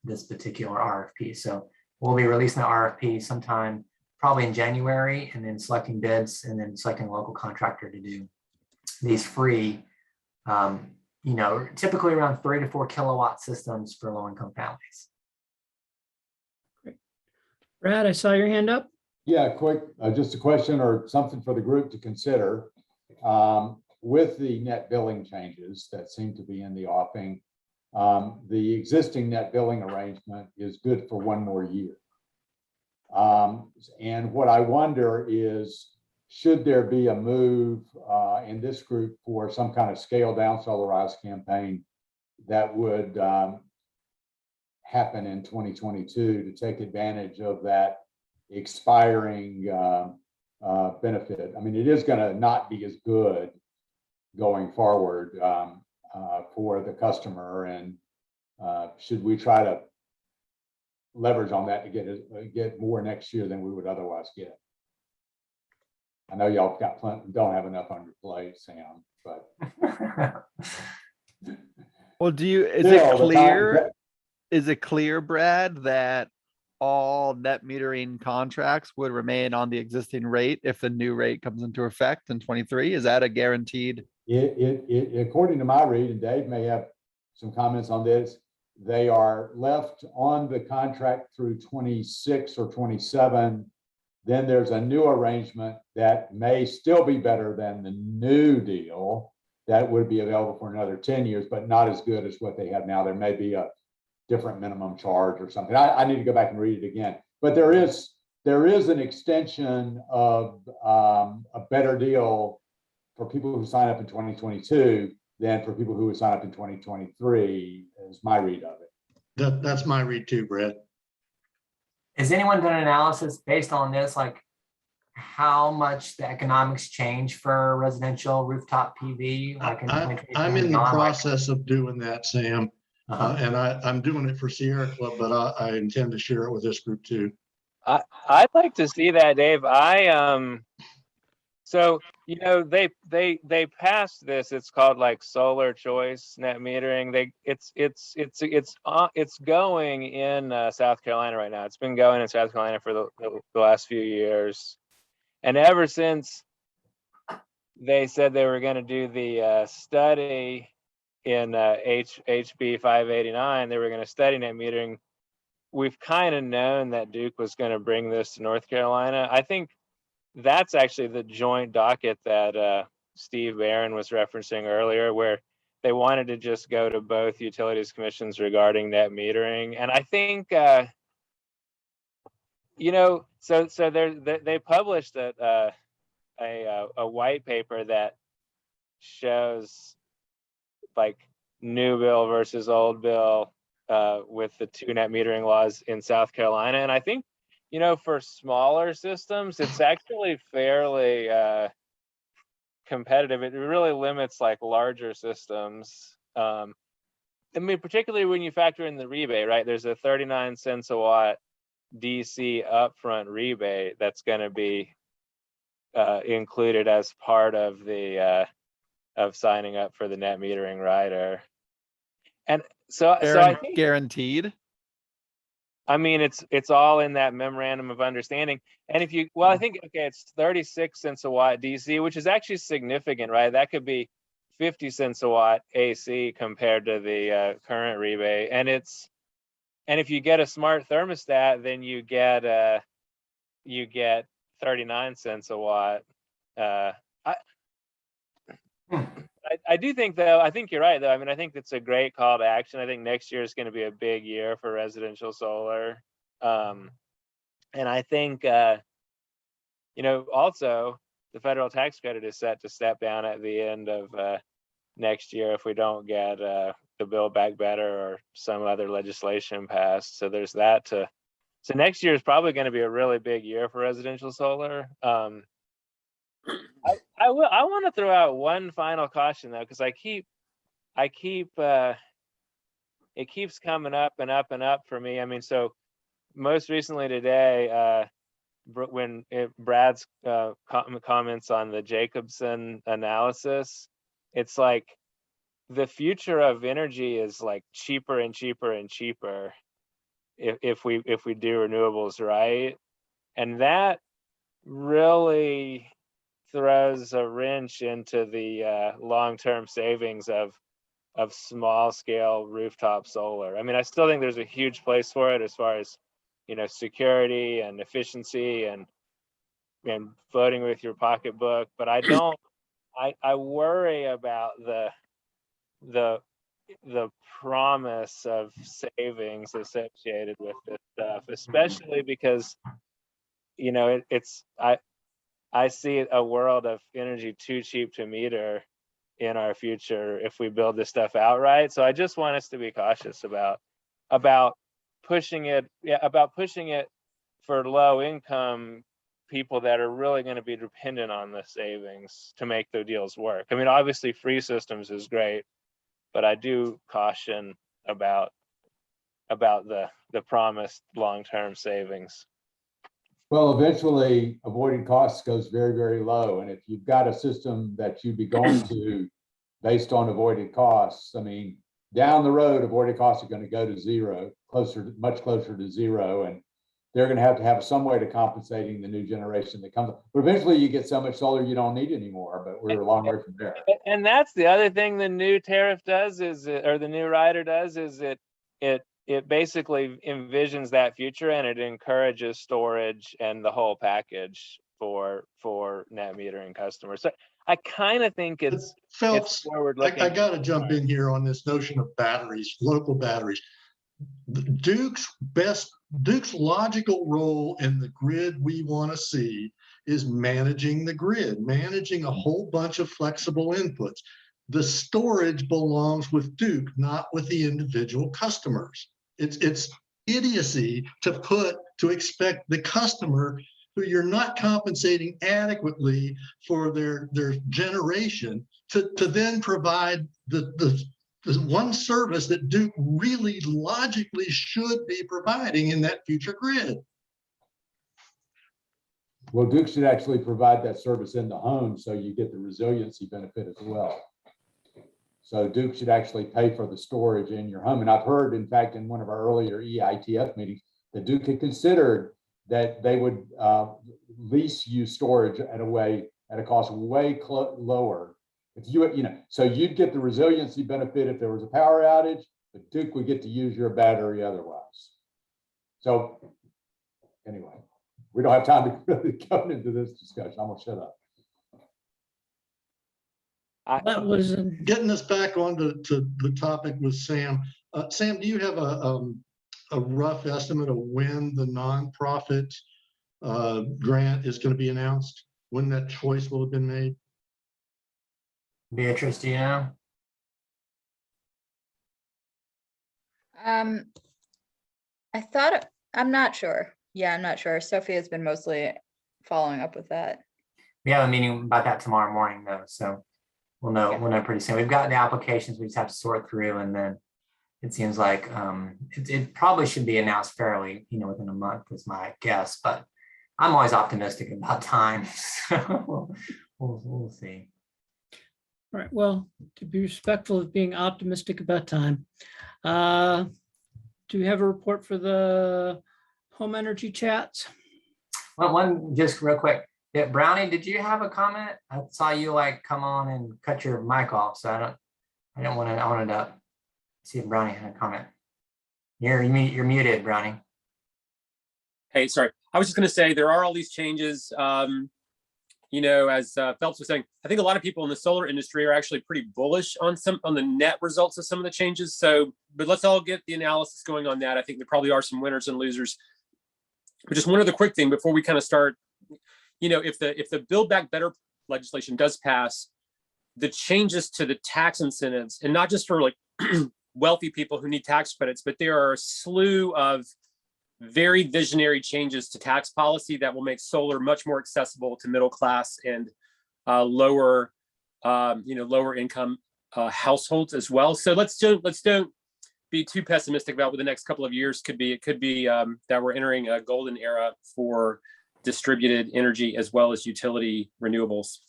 this particular RFP. So we'll be releasing the RFP sometime probably in January, and then selecting bids, and then selecting a local contractor to do these free, you know, typically around 3 to 4 kilowatt systems for low-income families. Brad, I saw your hand up. Yeah, quick, just a question or something for the group to consider. With the net billing changes that seem to be in the offing, the existing net billing arrangement is good for 1 more year. And what I wonder is, should there be a move in this group for some kind of scale down Solarize campaign that would happen in 2022 to take advantage of that expiring benefit? I mean, it is going to not be as good going forward for the customer, and should we try to leverage on that to get more next year than we would otherwise get? I know y'all got don't have enough on your plate, Sam, but Well, is it clear, Brad, that all net metering contracts would remain on the existing rate if the new rate comes into effect in 23? Is that a guaranteed? According to my read, and Dave may have some comments on this, they are left on the contract through 26 or 27. Then there's a new arrangement that may still be better than the new deal that would be available for another 10 years, but not as good as what they have now. There may be a different minimum charge or something. I need to go back and read it again, but there is an extension of a better deal for people who sign up in 2022 than for people who would sign up in 2023, is my read of it. That's my read too, Brett. Has anyone done an analysis based on this, like how much the economics change for residential rooftop PV? Like I'm in the process of doing that, Sam. And I'm doing it for Sierra Club, but I intend to share it with this group too. I'd like to see that, Dave. So, you know, they passed this. It's called like solar choice net metering. It's going in South Carolina right now. It's been going in South Carolina for the last few years, and ever since they said they were going to do the study in HB 589, they were going to study net metering. We've kind of known that Duke was going to bring this to North Carolina. I think that's actually the joint docket that Steve Barron was referencing earlier, where they wanted to just go to both utilities commissions regarding net metering. And I think You know, so they published a white paper that shows like new bill versus old bill with the 2 net metering laws in South Carolina. And I think, you know, for smaller systems, it's actually fairly competitive. It really limits like larger systems. I mean, particularly when you factor in the rebate, right? There's a 39 cents a watt DC upfront rebate that's going to be included as part of the of signing up for the net metering rider. And so I think, Guaranteed. I mean, it's all in that memorandum of understanding. And if you, well, I think, okay, it's 36 cents a watt DC, which is actually significant, right? That could be 50 cents a watt AC compared to the current rebate. And if you get a smart thermostat, then you get 39 cents a watt. I do think, though, I think you're right, though. I mean, I think it's a great call to action. I think next year is going to be a big year for residential solar. And I think, you know, also the federal tax credit is set to step down at the end of next year if we don't get the Build Back Better or some other legislation passed. So there's that so next year is probably going to be a really big year for residential solar. I want to throw out one final caution, though, because it keeps coming up and up and up for me. I mean, so most recently today, when Brad's comments on the Jacobson analysis, it's like the future of energy is like cheaper and cheaper and cheaper if we do renewables right, and that really throws a wrench into the long-term savings of small scale rooftop solar. I mean, I still think there's a huge place for it as far as, you know, security and efficiency and voting with your pocketbook, but I worry about the promise of savings associated with this stuff, especially because, you know, I see a world of energy too cheap to meter in our future if we build this stuff outright. So I just want us to be cautious about pushing it for low income people that are really going to be dependent on the savings to make the deals work. I mean, obviously free systems is great, but I do caution about the promised long-term savings. Well, eventually avoided costs goes very, very low. And if you've got a system that you'd be going to based on avoided costs, I mean, down the road, avoided costs are going to go to zero, much closer to zero. And they're going to have some way to compensating the new generation that comes. But eventually you get so much solar you don't need anymore, but we're a long way from there. And that's the other thing the new tariff does or the new rider does is it basically envisions that future and it encourages storage and the whole package for net metering customers. So I kind of think it's forward looking. I got to jump in here on this notion of batteries, local batteries. Duke's logical role in the grid we want to see is managing the grid, managing a whole bunch of flexible inputs. The storage belongs with Duke, not with the individual customers. It's idiocy to expect the customer who you're not compensating adequately for their generation to then provide the one service that Duke really logically should be providing in that future grid. Well, Duke should actually provide that service in the home so you get the resiliency benefit as well. So Duke should actually pay for the storage in your home. And I've heard, in fact, in one of our earlier EITF meetings, that Duke had considered that they would lease you storage at a cost way lower. If so you'd get the resiliency benefit if there was a power outage, but Duke would get to use your battery otherwise. So anyway, we don't have time to really go into this discussion. I'm gonna shut up. That was getting us back onto the topic with Sam. Sam, do you have a rough estimate of when the nonprofit grant is going to be announced? When that choice will have been made? Beatrice, do you know? I thought, I'm not sure. Yeah, I'm not sure. Sophie has been mostly following up with that. We have a meeting about that tomorrow morning though, so we'll know pretty soon. We've got the applications, we just have to sort through, and then it seems like it probably should be announced fairly, within a month is my guess, but I'm always optimistic about time. So we'll see. All right, well, to be respectful of being optimistic about time, do we have a report for the home energy chats? Well, one just real quick. Yeah, Brownie, did you have a comment? I saw you like come on and cut your mic off, so I wanted to see if Brownie had a comment. You're muted, Brownie. Hey, sorry. I was just going to say there are all these changes. As Phelps was saying, I think a lot of people in the solar industry are actually pretty bullish on the net results of some of the changes. So, but let's all get the analysis going on that. I think there probably are some winners and losers. But just one other quick thing before we kind of start, if the Build Back Better legislation does pass, the changes to the tax incentives, and not just for like wealthy people who need tax credits, but there are a slew of very visionary changes to tax policy that will make solar much more accessible to middle class and lower income households as well. So let's don't be too pessimistic about what the next couple of years could be. It could be that we're entering a golden era for distributed energy as well as utility renewables.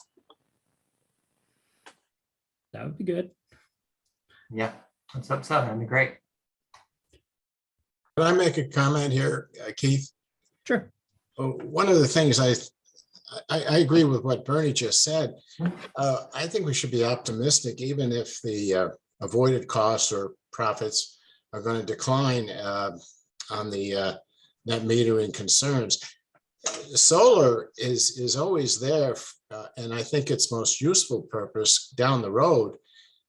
That would be good. Yeah, that's up, that'd be great. Can I make a comment here, Keith? Sure. One of the things I agree with what Bernie just said. I think we should be optimistic, even if the avoided costs or profits are going to decline on the net metering concerns. Solar is always there, and I think its most useful purpose down the road,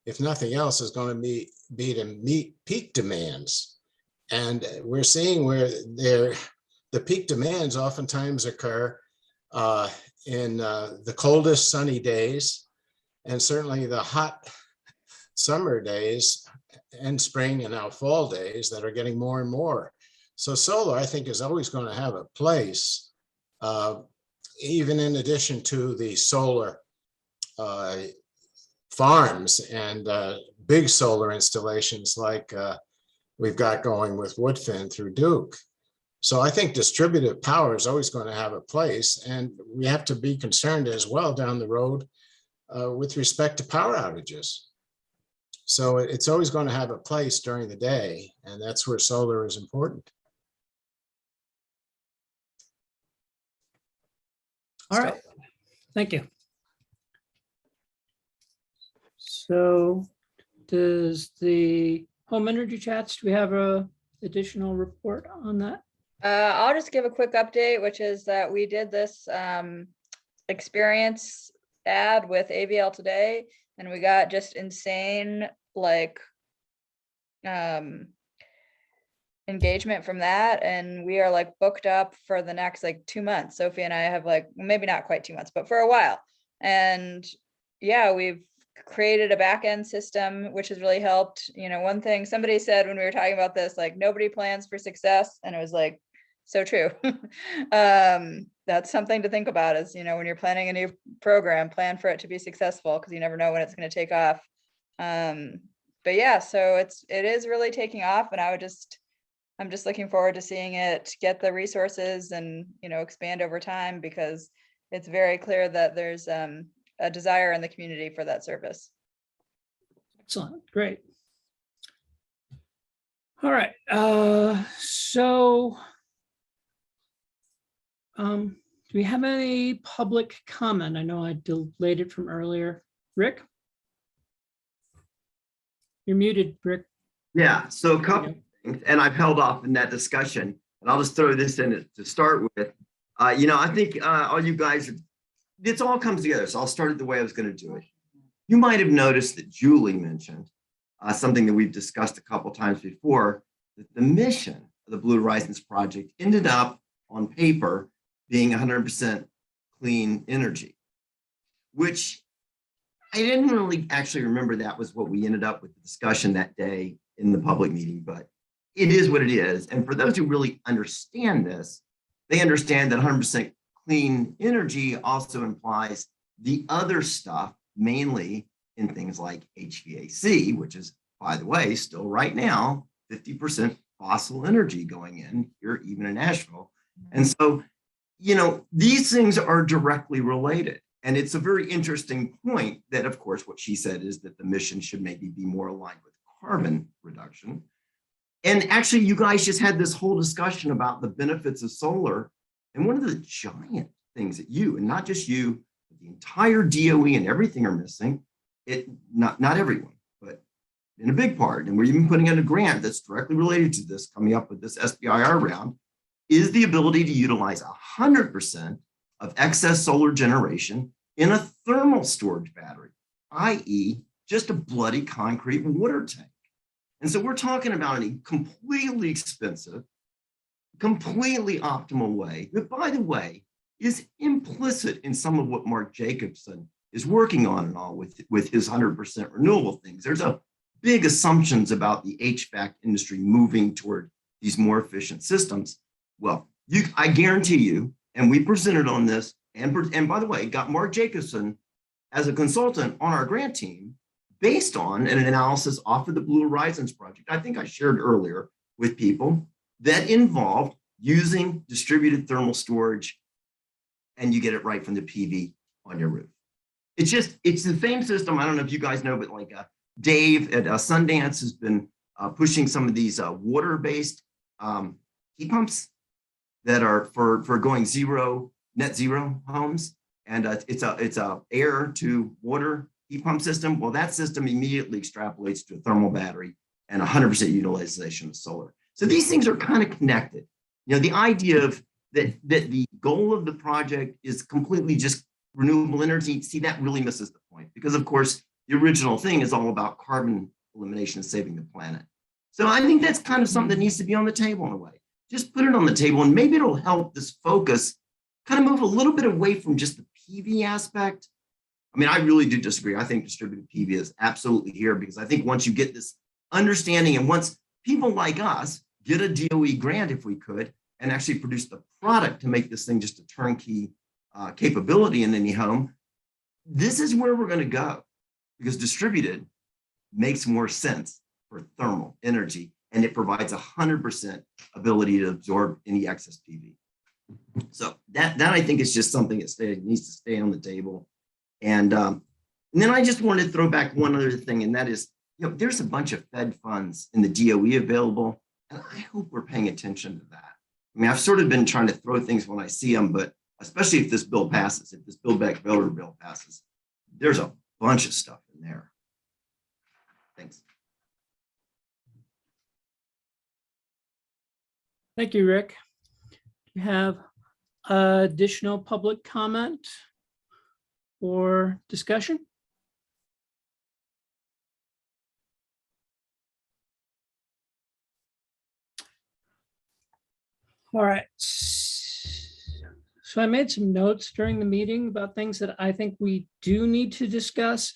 if nothing else, is going to be to meet peak demands. And we're seeing where the peak demands oftentimes occur in the coldest sunny days, and certainly the hot summer days and spring and now fall days that are getting more and more. So solar, I think, is always going to have a place, even in addition to the solar farms and big solar installations like we've got going with Woodfin through Duke. So I think distributed power is always going to have a place, and we have to be concerned as well down the road with respect to power outages. So it's always going to have a place during the day, and that's where solar is important. All right, thank you. So does the home energy chats, do we have a additional report on that? I'll just give a quick update, which is that we did this experience ad with AVL today, and we got just insane engagement from that, and we are booked up for the next 2 months. Sophie and I have maybe not quite 2 months, but for a while. And yeah, we've created a back end system, which has really helped. One thing somebody said when we were talking about this, nobody plans for success, and it was so true. That's something to think about is, when you're planning a new program, plan for it to be successful, because you never know when it's going to take off. But yeah, so it is really taking off, and I'm just looking forward to seeing it get the resources and, expand over time, because it's very clear that there's a desire in the community for that service. Excellent, great. All right, so do we have any public comment? I know I delayed it from earlier. Rick? You're muted, Rick. Yeah, so a couple things, and I've held off in that discussion, and I'll just throw this in to start with. I think all you guys, this all comes together, so I'll start it the way I was going to do it. You might have noticed that Julie mentioned something that we've discussed a couple times before, that the mission the Blue Horizons project ended up on paper being 100% clean energy, which I didn't really actually remember that was what we ended up with the discussion that day in the public meeting, but it is what it is. And for those who really understand this, they understand that 100% clean energy also implies the other stuff, mainly in things like HVAC, which is, by the way, still right now, 50% fossil energy going in here, even in Nashville. And so, you know, these things are directly related. And it's a very interesting point that, of course, what she said is that the mission should maybe be more aligned with carbon reduction. And actually, you guys just had this whole discussion about the benefits of solar. And one of the giant things that you, and not just you, the entire DOE and everything are missing, not everyone, but in a big part, and we're even putting in a grant that's directly related to this, coming up with this SBIR round, is the ability to utilize 100% of excess solar generation in a thermal storage battery, i.e. just a bloody concrete water tank. And so we're talking about a completely expensive, completely optimal way, that, by the way, is implicit in some of what Mark Jacobson is working on and all with his 100% renewable things. There's a big assumptions about the HVAC industry moving toward these more efficient systems. Well, I guarantee you, and we presented on this, and by the way, got Mark Jacobson as a consultant on our grant team based on an analysis off of the Blue Horizons project, I think I shared earlier with people, that involved using distributed thermal storage, and you get it right from the PV on your roof. It's the same system. I don't know if you guys know, but like Dave at Sundance has been pushing some of these water-based heat pumps that are for going net zero homes. And it's a air to water heat pump system. Well, that system immediately extrapolates to a thermal battery and 100% utilization of solar. So these things are kind of connected. You know, the idea of that the goal of the project is completely just renewable energy. See, that really misses the point, because of course, the original thing is all about carbon elimination and saving the planet. So I think that's kind of something that needs to be on the table in a way. Just put it on the table, and maybe it'll help this focus kind of move a little bit away from just the PV aspect. I mean, I really do disagree. I think distributed PV is absolutely here, because I think once you get this understanding, and once people like us get a DOE grant, if we could, and actually produce the product to make this thing just a turnkey capability in any home, this is where we're going to go, because distributed makes more sense for thermal energy, and it provides 100% ability to absorb any excess PV. So that I think is just something that needs to stay on the table. And then I just wanted to throw back one other thing, and that is, you know, there's a bunch of Fed funds in the DOE available, and I hope we're paying attention to that. I mean, I've sort of been trying to throw things when I see them, but especially if this bill passes, if this Build Back Better bill passes, there's a bunch of stuff in there. Thanks. Thank you, Rick. Do you have additional public comment or discussion? All right. So I made some notes during the meeting about things that I think we do need to discuss,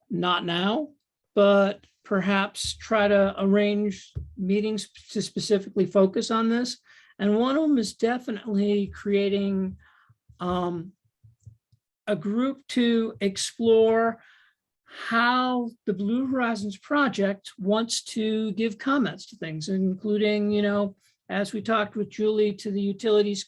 not now, but perhaps try to arrange meetings to specifically focus on this. And one of them is definitely creating a group to explore how the Blue Horizons project wants to give comments to things, including, you know, as we talked with Julie, to the Utilities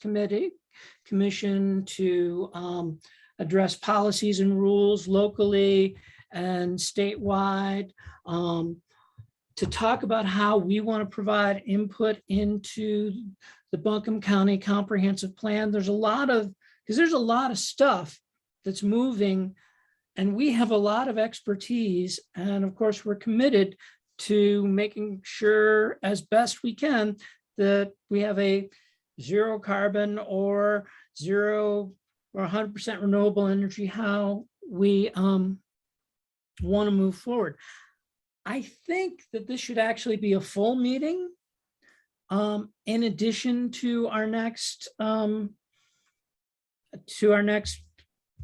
Commission to address policies and rules locally and statewide, to talk about how we want to provide input into the Buncombe County Comprehensive Plan. There's a lot of stuff that's moving, and we have a lot of expertise. And of course, we're committed to making sure as best we can that we have a zero carbon or 100% renewable energy, how we want to move forward. I think that this should actually be a full meeting, in addition to our next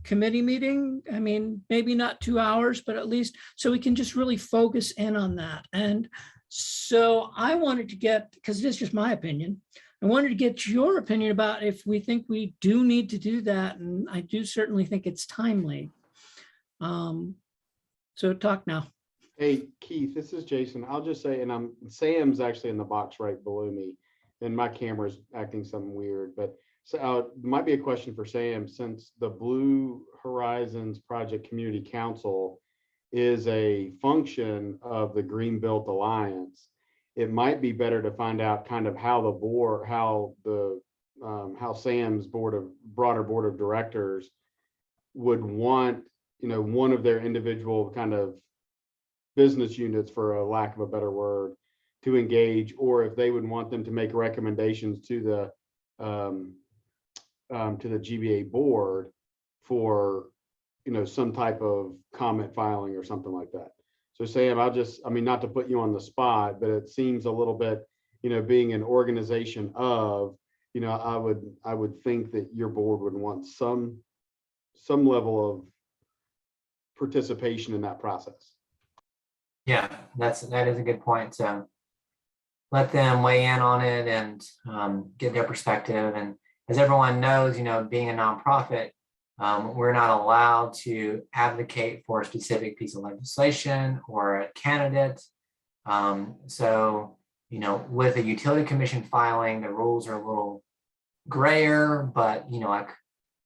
committee meeting. I mean, maybe not 2 hours, but at least so we can just really focus in on that. And so I wanted to get, because this is just my opinion, I wanted to get your opinion about if we think we do need to do that. And I do certainly think it's timely. So talk now. Hey, Keith, this is Jason. I'll just say, and Sam's actually in the box right below me, and my camera's acting something weird, but so might be a question for Sam, since the Blue Horizons Project Community Council is a function of the Greenbelt Alliance. It might be better to find out kind of how the board, how Sam's broader board of directors would want, one of their individual kind of business units, for a lack of a better word, to engage, or if they would want them to make recommendations to the GBA board for, some type of comment filing or something like that. So Sam, not to put you on the spot, but it seems a little bit, being an organization of, I would think that your board would want some level of participation in that process. Yeah, that is a good point. So let them weigh in on it and get their perspective. And as everyone knows, being a nonprofit, we're not allowed to advocate for a specific piece of legislation or a candidate. So, with a utility commission filing, the rules are a little grayer, but, like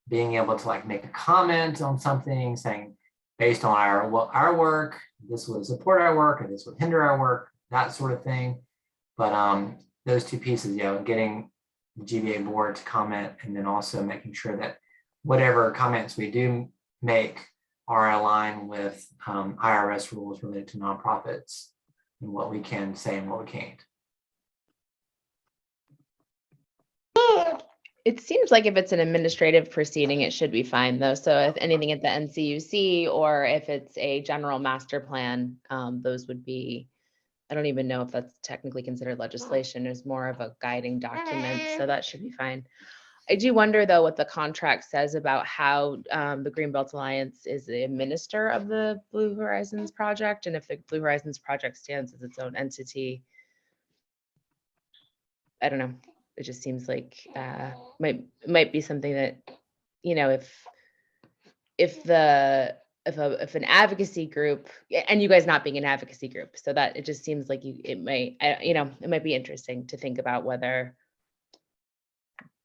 being able to like make a comment on something, saying based on our work, this would support our work, or this would hinder our work, that sort of thing. But those two pieces, getting the GBA board to comment, and then also making sure that whatever comments we do make are aligned with IRS rules related to nonprofits and what we can say and what we can't. It seems like if it's an administrative proceeding, it should be fine though. So if anything at the NCUC, or if it's a general master plan, those would be, I don't even know if that's technically considered legislation. It's more of a guiding document. So that should be fine. I do wonder though what the contract says about how the Greenbelt Alliance is the administrator of the Blue Horizons project, and if the Blue Horizons project stands as its own entity. I don't know. It just seems like might be something that, if an advocacy group, and you guys not being an advocacy group, so that it just seems like it might be interesting to think about whether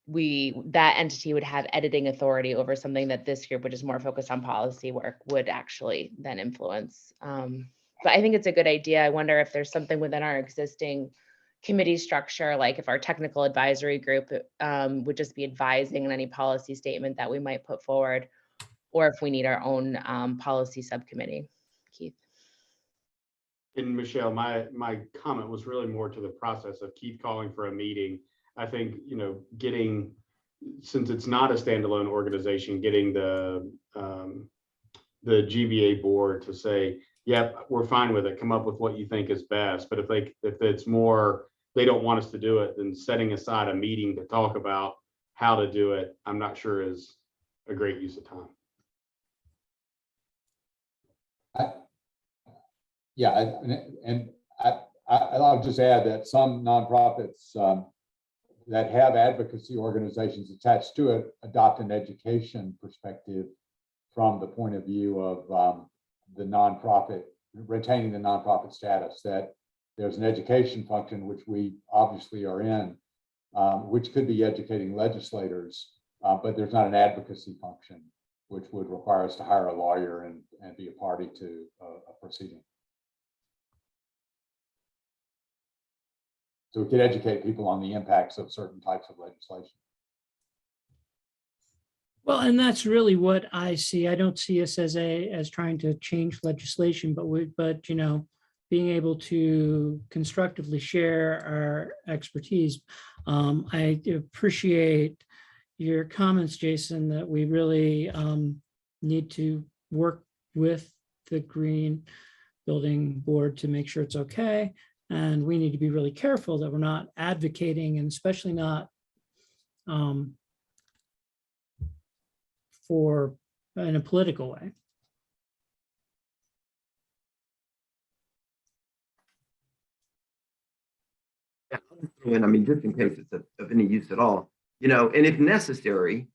that entity would have editing authority over something that this group, which is more focused on policy work, would actually then influence. But I think it's a good idea. I wonder if there's something within our existing committee structure, like if our technical advisory group would just be advising on any policy statement that we might put forward, or if we need our own policy subcommittee. Keith. And Michelle, my comment was really more to the process of Keith calling for a meeting. I think, since it's not a standalone organization, getting the GBA board to say, yep, we're fine with it, come up with what you think is best. But if it's more, they don't want us to do it, then setting aside a meeting to talk about how to do it, I'm not sure is a great use of time. I'll just add that some nonprofits that have advocacy organizations attached to it adopt an education perspective from the point of view of the nonprofit, retaining the nonprofit status, that there's an education function, which we obviously are in, which could be educating legislators, but there's not an advocacy function, which would require us to hire a lawyer and be a party to a proceeding. So we could educate people on the impacts of certain types of legislation. Well, and that's really what I see. I don't see us as trying to change legislation, but being able to constructively share our expertise. I appreciate your comments, Jason, that we really need to work with the Green Building Board to make sure it's okay. And we need to be really careful that we're not advocating, and especially not for in a political way. And I mean, just in case it's of any use at all, you know, and if necessary,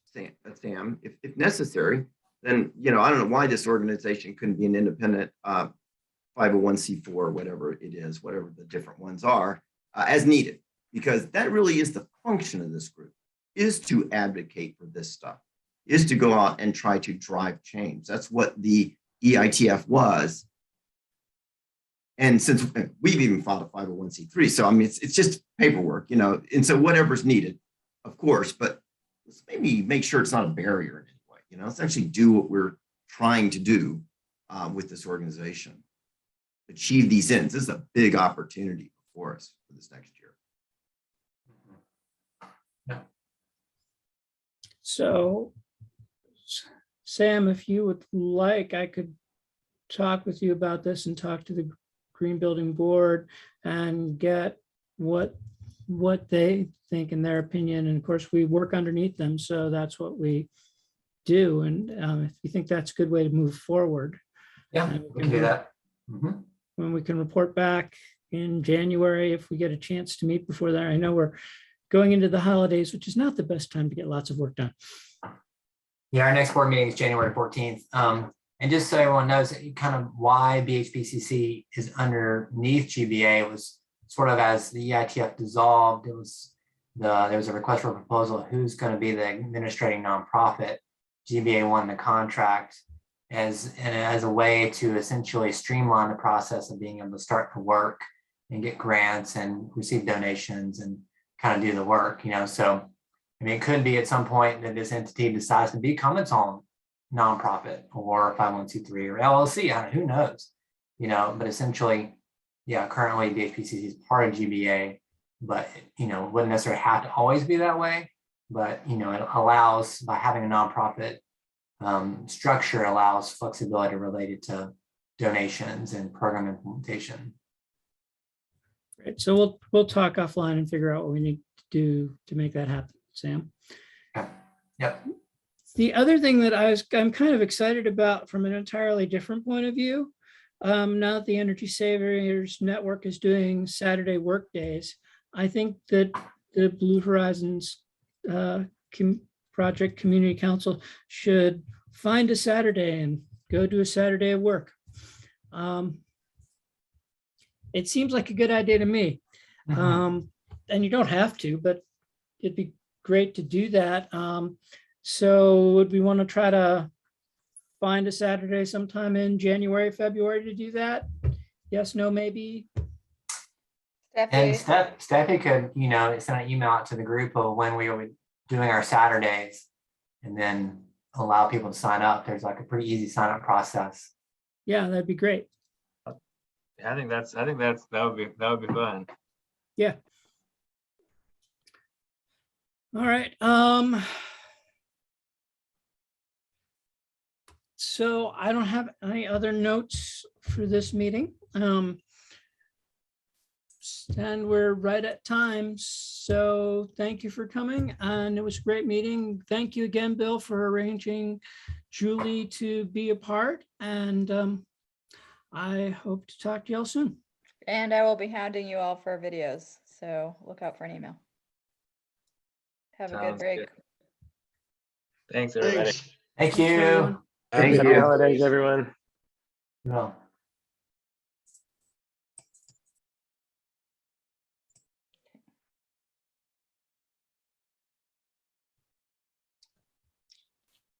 Sam, if necessary, then, you know, I don't know why this organization couldn't be an independent 501c4 or whatever it is, whatever the different ones are, as needed, because that really is the function of this group, is to advocate for this stuff, is to go out and try to drive change. That's what the EITF was. And since we've even filed a 501c3, so I mean, it's just paperwork, you know, and so whatever's needed, of course, but let's maybe make sure it's not a barrier in any way, you know, let's actually do what we're trying to do with this organization, achieve these ends. This is a big opportunity before us for this next year. So, Sam, if you would like, I could talk with you about this and talk to the Green Building Board and get what they think in their opinion. And of course, we work underneath them, so that's what we do. And if you think that's a good way to move forward, Yeah, we can do that. When we can report back in January, if we get a chance to meet before that. I know we're going into the holidays, which is not the best time to get lots of work done. Yeah, our next board meeting is January 14th. And just so everyone knows kind of why BHPCC is underneath GBA was sort of as the EITF dissolved, there was a request for a proposal, who's going to be the administrating nonprofit. GBA won the contract as a way to essentially streamline the process of being able to start the work and get grants and receive donations and kind of do the work, you know. So, I mean, it could be at some point that this entity decides to become its own nonprofit or 501c3 or LLC. I don't know, who knows, you know, but essentially, yeah, currently BHPCC is part of GBA, but, you know, wouldn't necessarily have to always be that way. But, you know, it allows, by having a nonprofit structure, allows flexibility related to donations and program implementation. Great. So we'll talk offline and figure out what we need to do to make that happen, Sam. Yep. The other thing that I'm kind of excited about from an entirely different point of view, now that the Energy Savers Network is doing Saturday work days, I think that the Blue Horizons Project Community Council should find a Saturday and go do a Saturday of work. It seems like a good idea to me. And you don't have to, but it'd be great to do that. So would we want to try to find a Saturday sometime in January, February to do that? Yes, no, maybe? And Steffi could, you know, send an email out to the group of when we were doing our Saturdays and then allow people to sign up. There's like a pretty easy sign up process. Yeah, that'd be great. I think that would be fun. Yeah. All right. So I don't have any other notes for this meeting. And we're right at time. So thank you for coming. And it was a great meeting. Thank you again, Bill, for arranging Julie to be a part. And I hope to talk to y'all soon. And I will be hounding you all for videos. So look out for an email. Have a good break. Good. Thanks, everybody. Thank you. Happy holidays, everyone. No.